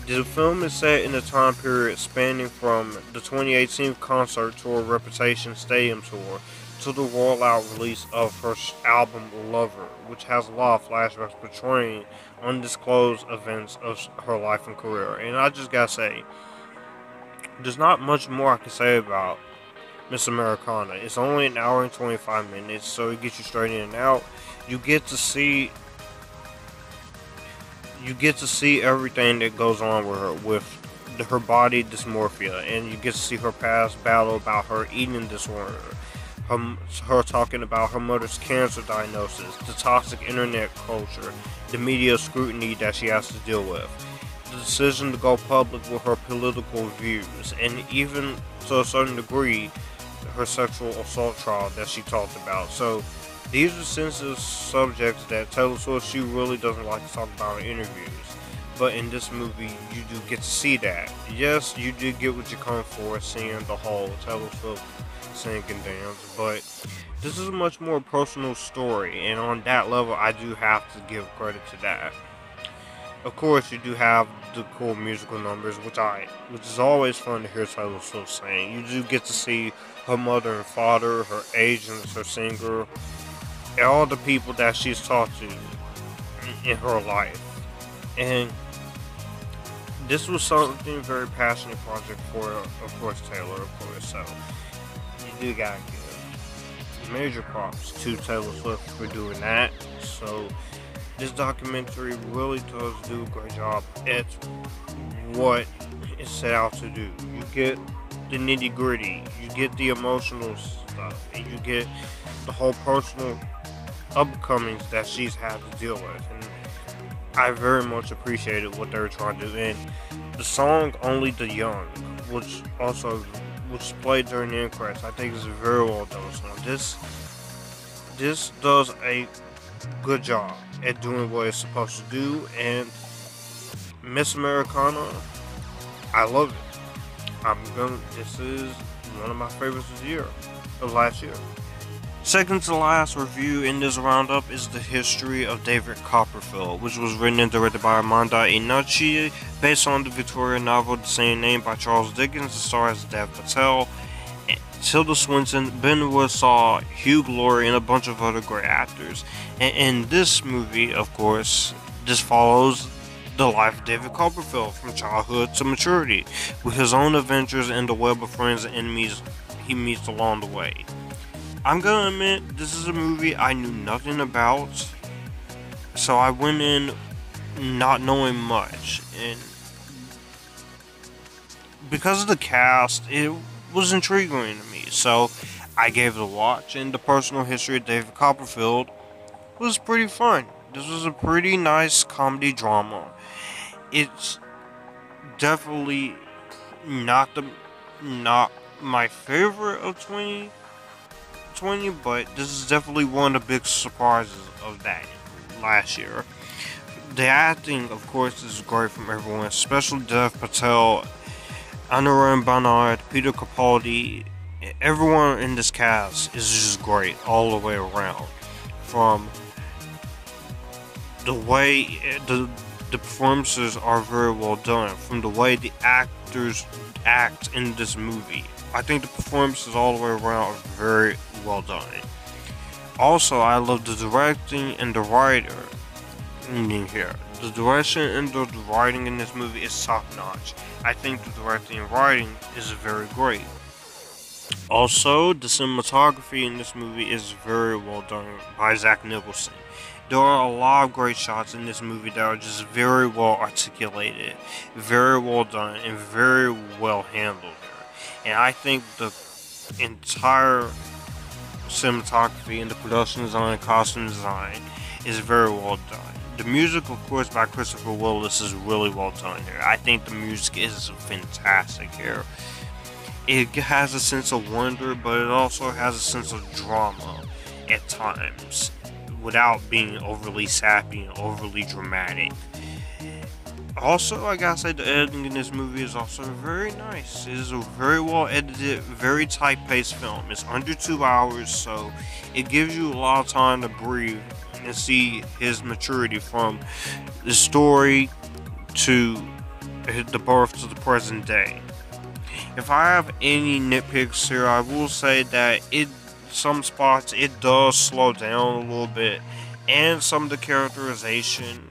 [SPEAKER 1] the film is set in a time period spanning from the 2018 concert tour Reputation Stadium Tour to the rollout release of her album Lover, which has a lot of flashbacks portraying undisclosed events of her life and career. And I just gotta say, there's not much more I can say about Miss Americana. It's only an hour and 25 minutes, so it gets you straight in and out. You get to see everything that goes on with her, with her body dysmorphia, and you get to see her past battle about her eating disorder, her talking about her mother's cancer diagnosis, the toxic internet culture, the media scrutiny that she has to deal with, the decision to go public with her political views, and even to a certain degree, her sexual assault trial that she talked about. So these are sensitive subjects that Taylor Swift, she really doesn't like to talk about in interviews. But in this movie, you do get to see that. Yes, you did get what you come for, seeing the whole Taylor Swift sing and dance, but this is a much more personal story, and on that level, I do have to give credit to that. Of course, you do have the cool musical numbers, which is always fun to hear Taylor Swift sing. You do get to see her mother and father, her agents, her singer, and all the people that she's talked to in her life. And this was something very passionate project for, of course, Taylor, of course. So you do gotta give major props to Taylor Swift for doing that. So this documentary really does do a great job at what it's set out to do. You get the nitty gritty, you get the emotional stuff, and you get the whole personal upcomings that she's had to deal with. And I very much appreciated what they were trying to do. And the song Only the Young, which played during the end credits, I think is a very well done song. This does a good job at doing what it's supposed to do, and Miss Americana, I love it. This is one of my favorites of last year. Second to last review in this roundup is The History of David Copperfield, which was written and directed by Armando Iannucci, based on the Victorian novel the same name by Charles Dickens. It stars Dev Patel, Tilda Swinton, Ben Whishaw, Hugh Laurie, and a bunch of other great actors. And in this movie, of course, this follows the life of David Copperfield from childhood to maturity, with his own adventures and the web of friends and enemies he meets along the way. I'm gonna admit, this is a movie I knew nothing about, so I went in not knowing much, and because of the cast, it was intriguing to me. So I gave it a watch, and the personal history of David Copperfield was pretty fun. This was a pretty nice comedy drama. It's definitely not my favorite of 2020, but this is definitely one of the big surprises of that last year. The acting, of course, is great from everyone, especially Dev Patel, Anurag Bernard, Peter Capaldi. Everyone in this cast is just great all the way around. From the way the performances are very well done, from the way the actors act in this movie. I think the performances all the way around are very well done. Also, I love the directing and the writer in here. The direction and the writing in this movie is top notch. I think the directing and writing is very great. Also, the cinematography in this movie is very well done by Zach Nicholson. There are a lot of great shots in this movie that are just very well articulated, very well done, and very well handled. And I think the entire cinematography and the production design and costume design is very well done. The music, of course, by Christopher Willis is really well done here. I think the music is fantastic here. It has a sense of wonder, but it also has a sense of drama at times, without being overly sappy and overly dramatic. Also, I gotta say, the editing in this movie is also very nice. It is a very well edited, very tight paced film. It's under 2 hours, so it gives you a lot of time to breathe and see his maturity from the story to the birth to the present day. If I have any nitpicks here, I will say that some spots it does slow down a little bit, and some of the characterization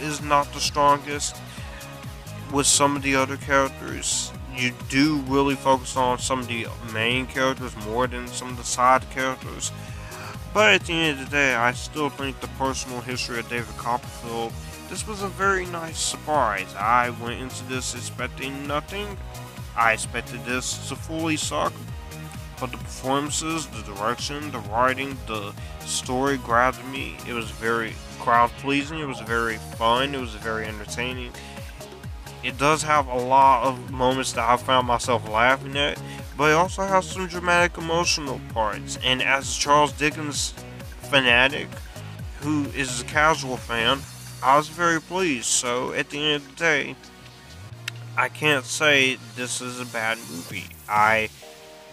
[SPEAKER 1] is not the strongest with some of the other characters. You do really focus on some of the main characters more than some of the side characters, but at the end of the day, I still think the personal history of David Copperfield, this was a very nice surprise. I went into this expecting nothing. I expected this to fully suck, but the performances, the direction, the writing, the story grabbed me. It was very crowd-pleasing, it was very fun, it was very entertaining. It does have a lot of moments that I found myself laughing at, but it also has some dramatic, emotional parts. And as a Charles Dickens fanatic, who is a casual fan, I was very pleased. So at the end of the day, I can't say this is a bad movie. I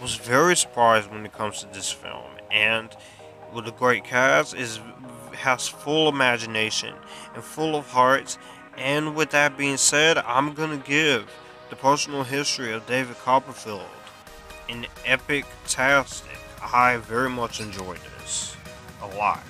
[SPEAKER 1] was very surprised when it comes to this film, and with a great cast, has full imagination and full of heart. And with that being said, I'm gonna give the personal history of David Copperfield an Epictastic. I very much enjoyed this a lot.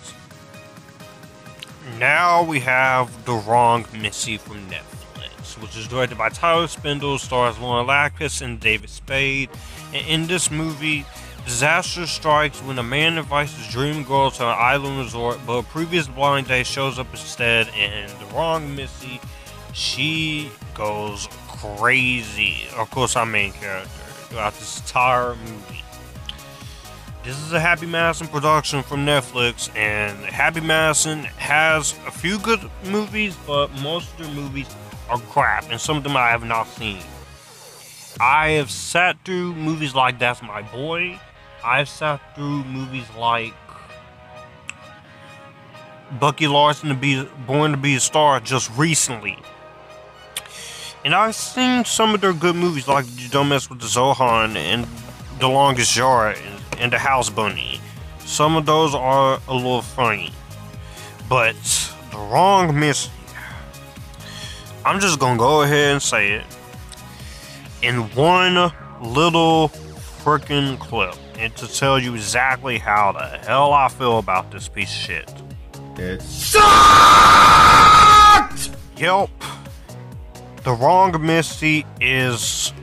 [SPEAKER 1] Now we have The Wrong Missy from Netflix, which is directed by Tyler Spindle, stars Lauren Lapkus and David Spade. And in this movie, disaster strikes when a man invites his dream girl to an island resort, but a previous blind date shows up instead, and the wrong Missy, she goes crazy. Of course, our main character throughout this entire movie. This is a Happy Madison production from Netflix, and Happy Madison has a few good movies, but most of their movies are crap, and some of them I have not seen. I have sat through movies like That's My Boy. I've sat through movies like Bucky Larson Born to Be a Star just recently. And I've seen some of their good movies like Don't Mess with the Zohan and The Longest Yard and The House Bunny. Some of those are a little funny. But The Wrong Missy, I'm just gonna go ahead and say it. In one little freaking clip, and to tell you exactly how the hell I feel about this piece of shit.
[SPEAKER 2] It sucked!
[SPEAKER 1] Yep. The Wrong Missy is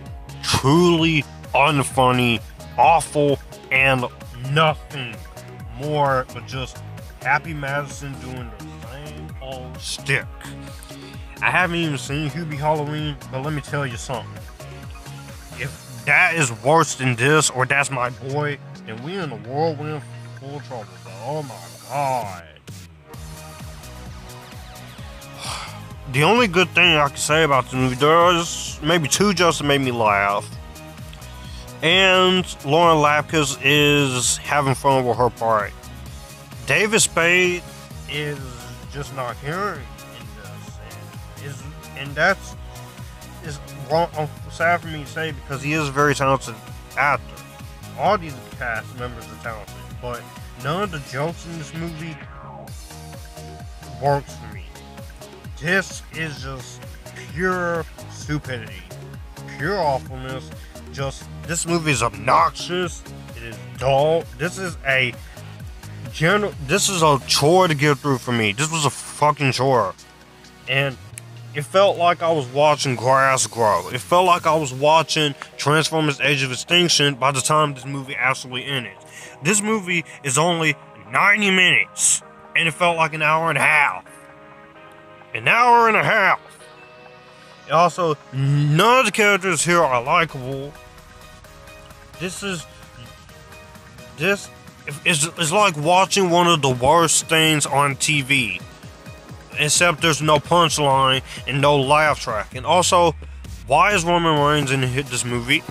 [SPEAKER 1] truly unfunny, awful, and nothing more but just Happy Madison doing the same old shtick. I haven't even seen Hubie Halloween, but let me tell you something. If that is worse than this, or that's my boy, then we in the world, we're in full trouble, bro. Oh my god. The only good thing I can say about the movie, there's maybe two jokes that made me laugh. And Lauren Lapkus is having fun with her part. David Spade is just not hearing in this. And that's wrong, sad for me to say, because he is a very talented actor. All these cast members are talented, but none of the jokes in this movie works for me. This is just pure stupidity, pure awfulness. This movie is obnoxious. It is dull. This is a chore to get through for me. This was a fucking chore, and it felt like I was watching grass grow. It felt like I was watching Transformers: Age of Extinction by the time this movie actually ended. This movie is only 90 minutes, and it felt like an hour and a half. An hour and a half. Also, none of the characters here are likable. This is like watching one of the worst things on TV. Except there's no punchline and no laugh track. And also, why is Roman Reigns in this movie?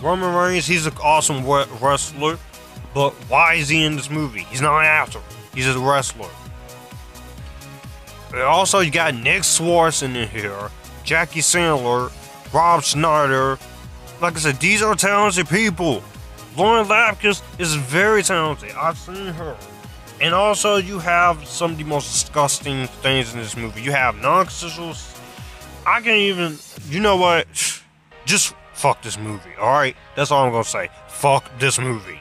[SPEAKER 1] Roman Reigns, he's an awesome wrestler, but why is he in this movie? He's not an actor. He's a wrestler. Also, you got Nick Swartz in here, Jackie Sandler, Rob Schneider. Like I said, these are talented people. Lauren Lapkus is very talented. I've seen her. And also, you have some of the most disgusting things in this movie. You have non-consensual. I can't even. You know what? Just fuck this movie, alright? That's all I'm gonna say. Fuck this movie.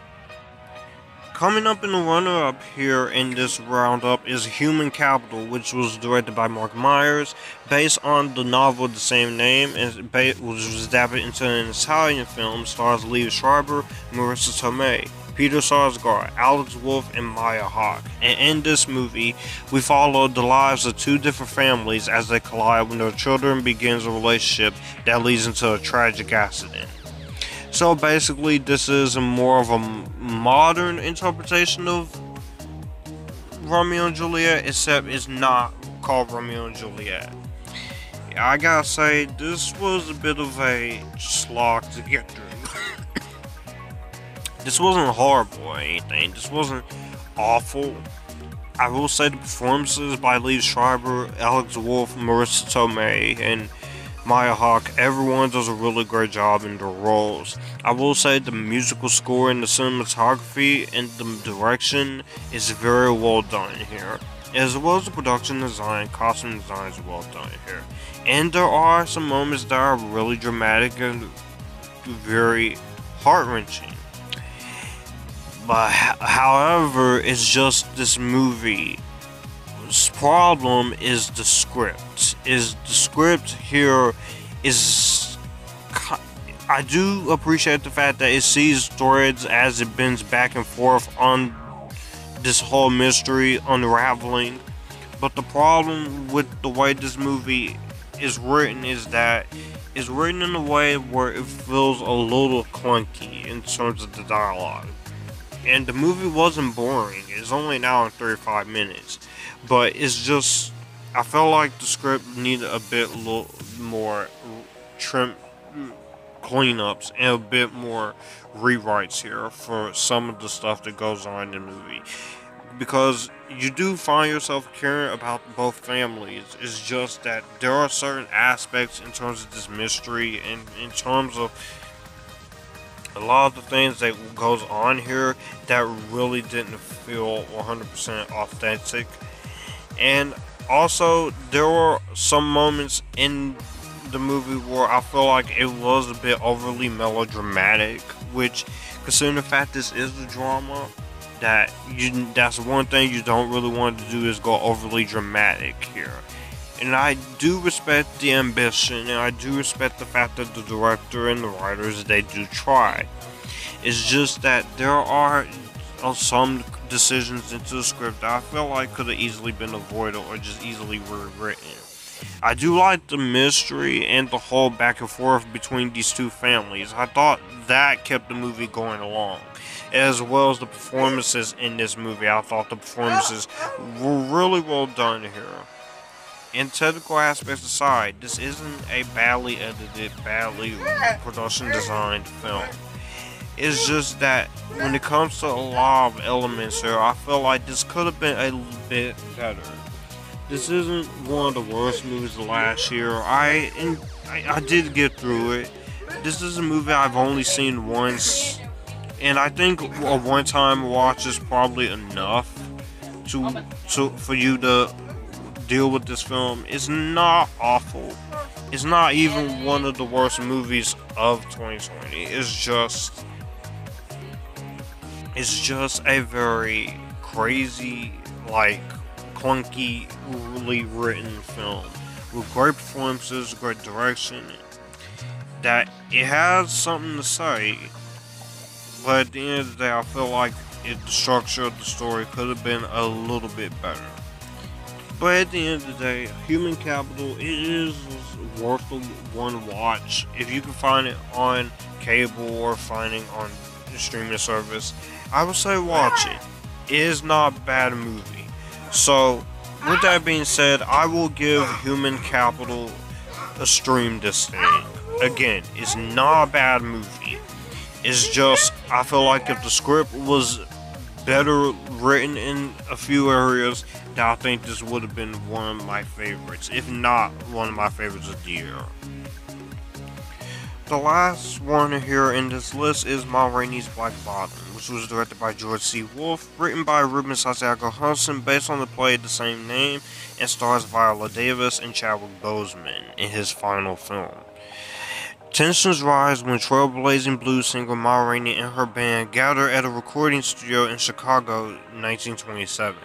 [SPEAKER 1] Coming up in the runner-up here in this roundup is Human Capital, which was directed by Mark Myers, based on the novel of the same name, and which was adapted into an Italian film. Stars Liev Schreiber, Marissa Tomei, Peter Sarsgaard, Alex Wolff, and Maya Hawke. And in this movie, we follow the lives of two different families as they collide when their children begins a relationship that leads into a tragic accident. So basically, this is more of a modern interpretation of Romeo and Juliet, except it's not called Romeo and Juliet. Yeah, I gotta say, this was a bit of a slog to get through. This wasn't horrible or anything. This wasn't awful. I will say the performances by Liev Schreiber, Alex Wolff, Marissa Tomei, and Maya Hawke, everyone does a really great job in their roles. I will say the musical score and the cinematography and the direction is very well done here, as well as the production design, costume design is well done here. And there are some moments that are really dramatic and very heart-wrenching. But however, it's just this movie's problem is the script. The script here is... I do appreciate the fact that it sees threads as it bends back and forth on this whole mystery unraveling. But the problem with the way this movie is written is that it's written in a way where it feels a little clunky in terms of the dialogue. And the movie wasn't boring. It's only an hour and 35 minutes. But it's just, I felt like the script needed a bit more cleanups and a bit more rewrites here for some of the stuff that goes on in the movie. Because you do find yourself caring about both families. It's just that there are certain aspects in terms of this mystery and in terms of a lot of the things that goes on here that really didn't feel 100% authentic. And also, there were some moments in the movie where I feel like it was a bit overly melodramatic, which, considering the fact this is the drama, that's one thing you don't really want to do is go overly dramatic here. And I do respect the ambition, and I do respect the fact that the director and the writers, they do try. It's just that there are some decisions into the script that I feel like could have easily been avoided or just easily rewritten. I do like the mystery and the whole back and forth between these two families. I thought that kept the movie going along, as well as the performances in this movie. I thought the performances were really well done here. In technical aspects aside, this isn't a badly edited, badly production designed film. It's just that when it comes to a lot of elements here, I feel like this could have been a little bit better. This isn't one of the worst movies of last year. I did get through it. This is a movie I've only seen once, and I think a one-time watch is probably enough for you to deal with this film. It's not awful. It's not even one of the worst movies of 2020. It's just a very crazy, like, clunky, really written film with great performances, great direction, that it has something to say, but at the end of the day, I feel like the structure of the story could have been a little bit better. But at the end of the day, Human Capital, it is worth one watch. If you can find it on cable or finding on the streaming service, I would say watch it. It is not a bad movie. So, with that being said, I will give Human Capital a stream this thing. Again, it's not a bad movie. It's just, I feel like if the script was better written in a few areas, then I think this would have been one of my favorites, if not one of my favorites of the year. The last one here in this list is Ma Rainey's Black Bottom, which was directed by George C. Wolfe, written by Ruben Santiago Hudson, based on the play of the same name, and stars Viola Davis and Chadwick Boseman in his final film. Tensions rise when trailblazing blues singer Ma Rainey and her band gather at a recording studio in Chicago in 1927.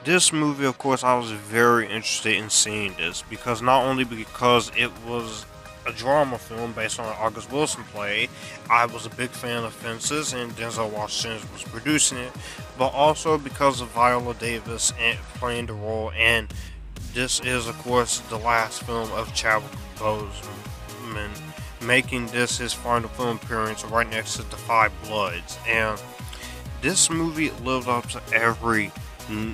[SPEAKER 1] This movie, of course, I was very interested in seeing this, because not only because it was a drama film based on an August Wilson play. I was a big fan of Fences, and Denzel Washington was producing it, but also because of Viola Davis playing the role, and this is, of course, the last film of Chadwick Boseman, making this his final film appearance right next to The Five Bloods, and this movie lived up to every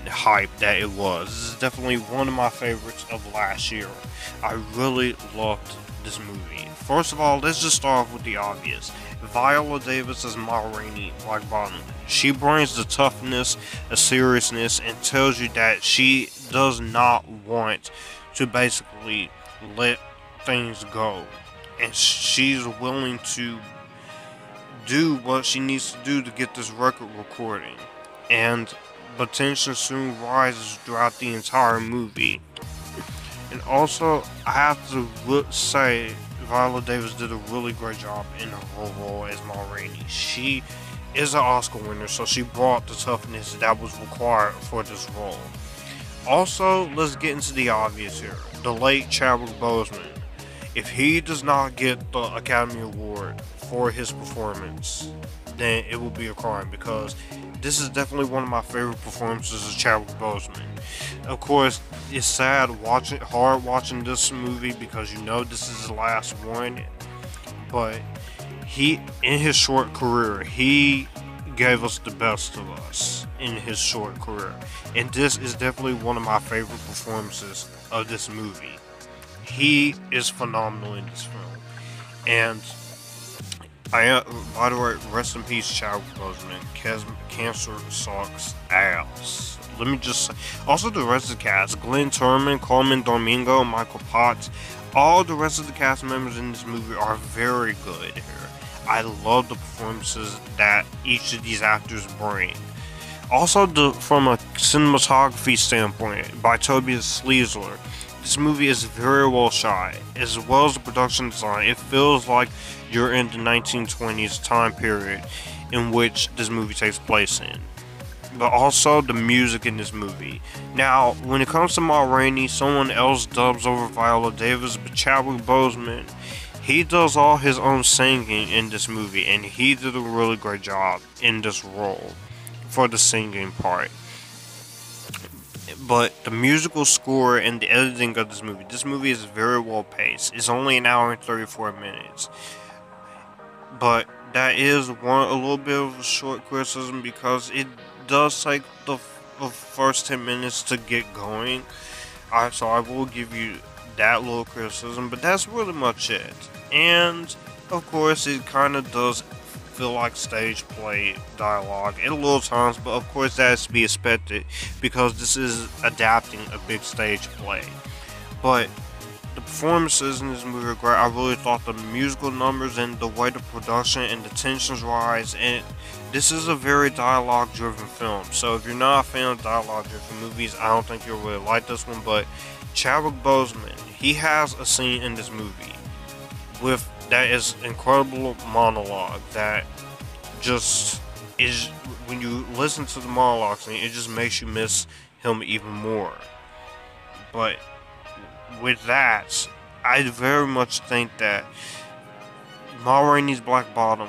[SPEAKER 1] hype that it was. This is definitely one of my favorites of last year. I really loved this movie. First of all, let's just start off with the obvious. Viola Davis as Ma Rainey, Black Bottom. She brings the toughness, the seriousness, and tells you that she does not want to basically let things go. And she's willing to do what she needs to do to get this record recording. But tension soon rises throughout the entire movie. And also, I have to say, Viola Davis did a really great job in her role as Ma Rainey. She is an Oscar winner, so she brought the toughness that was required for this role. Also, let's get into the obvious here. The late Chadwick Boseman. If he does not get the Academy Award for his performance, then it will be a crime, because this is definitely one of my favorite performances of Chadwick Boseman. Of course, it's sad watching this movie, because you know this is the last one, but in his short career, he gave us the best of us in his short career, and this is definitely one of my favorite performances of this movie. He is phenomenal in this film, and by the way, rest in peace, Chadwick Boseman. Cancer sucks ass. Let me just say. Also, the rest of the cast: Glenn Turman, Coleman Domingo, Michael Potts. All the rest of the cast members in this movie are very good here. I love the performances that each of these actors bring. Also, from a cinematography standpoint, by Tobias Sleesler, this movie is very well shot, as well as the production design. It feels like you're in the 1920s time period in which this movie takes place in. But also the music in this movie. Now, when it comes to Ma Rainey, someone else dubs over Viola Davis, but Chadwick Boseman, he does all his own singing in this movie, and he did a really great job in this role for the singing part. But the musical score and the editing of this movie is very well paced. It's only an hour and 34 minutes. But that is a little bit of a short criticism because it does take the first 10 minutes to get going. So I will give you that little criticism, but that's really much it. And of course, it kind of does feel like stage play dialogue at little times, but of course that has to be expected because this is adapting a big stage play. But the performances in this movie are great. I really thought the musical numbers and the way the production and the tensions rise, and this is a very dialogue driven film. So if you're not a fan of dialogue driven movies, I don't think you'll really like this one. But Chadwick Boseman, he has a scene in this movie with that is incredible monologue that just is, when you listen to the monologue scene, it just makes you miss him even more. But with that, I very much think that Ma Rainey's Black Bottom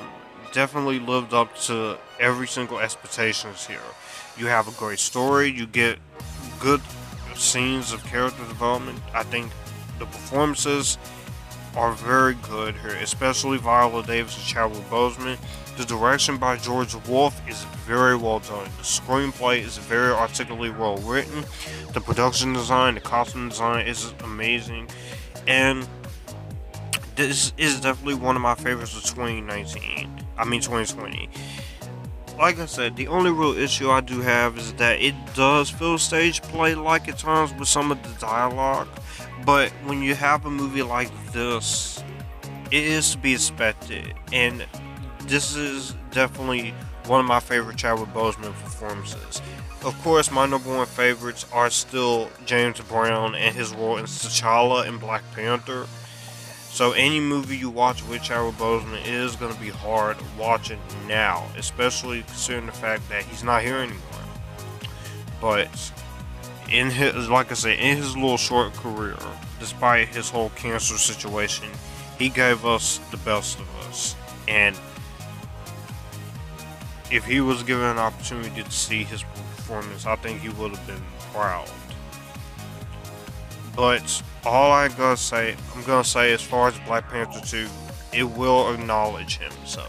[SPEAKER 1] definitely lived up to every single expectations here. You have a great story, you get good scenes of character development. I think the performances are very good here, especially Viola Davis and Chadwick Boseman. The direction by George Wolfe is very well done. The screenplay is very articulately well written. The production design, the costume design is amazing. And this is definitely one of my favorites of 2020. Like I said, the only real issue I do have is that it does feel stage play like at times with some of the dialogue. But when you have a movie like this, it is to be expected. And this is definitely one of my favorite Chadwick Boseman performances. Of course, my number one favorites are still James Brown and his role in T'Challa in Black Panther. So any movie you watch with Chadwick Boseman is going to be hard watching now, especially considering the fact that he's not here anymore. But in his, like I said, in his little short career, despite his whole cancer situation, he gave us the best of us. And if he was given an opportunity to see his performance, I think he would have been proud. But all I'm gonna say as far as Black Panther 2, it will acknowledge him. So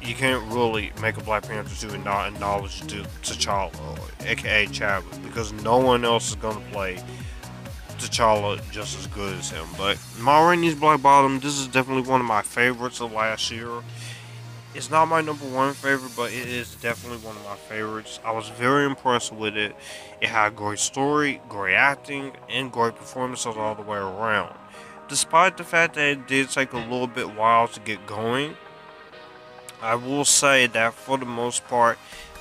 [SPEAKER 1] you can't really make a Black Panther 2 and not acknowledge T'Challa, aka Chadwick, because no one else is gonna play T'Challa just as good as him. But Ma Rainey's Black Bottom, this is definitely one of my favorites of last year. It's not my number one favorite, but it is definitely one of my favorites. I was very impressed with it. It had a great story, great acting, and great performances all the way around. Despite the fact that it did take a little bit while to get going, I will say that for the most part,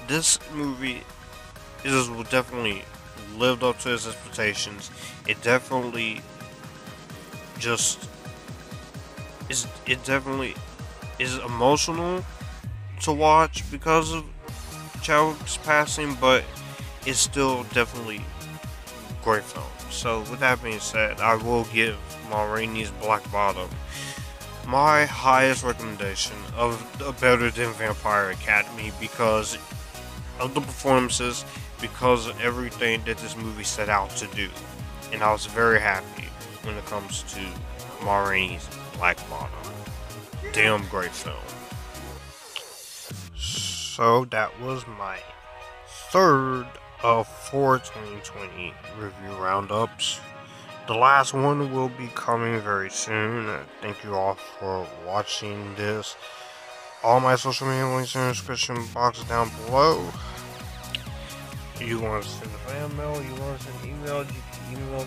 [SPEAKER 1] this movie will definitely lived up to its expectations. It definitely is emotional to watch because of Chadwick's passing, but it's still definitely great film. So with that being said, I will give Ma Rainey's Black Bottom my highest recommendation of Better Than Vampire Academy because of the performances, because of everything that this movie set out to do. And I was very happy when it comes to Ma Rainey's Black Bottom. Damn great film. So that was my third of 4 2020 review roundups. The last one will be coming very soon. Thank you all for watching this. All my social media links in the description box down below. You want to send a fan mail, you want to send an email, you can email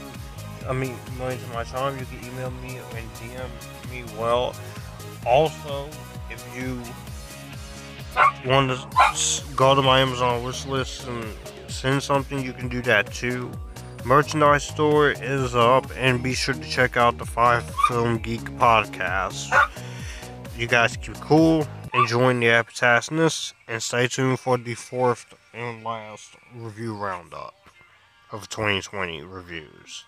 [SPEAKER 1] me. Money to my time, you can email me and DM me. Well, also, if you want to go to my Amazon wish list and send something, you can do that too. Merchandise store is up, and be sure to check out the 5 Film Geek podcast. You guys keep cool, enjoying the Epictasticness, and stay tuned for the 4th and last review roundup of 2020 reviews.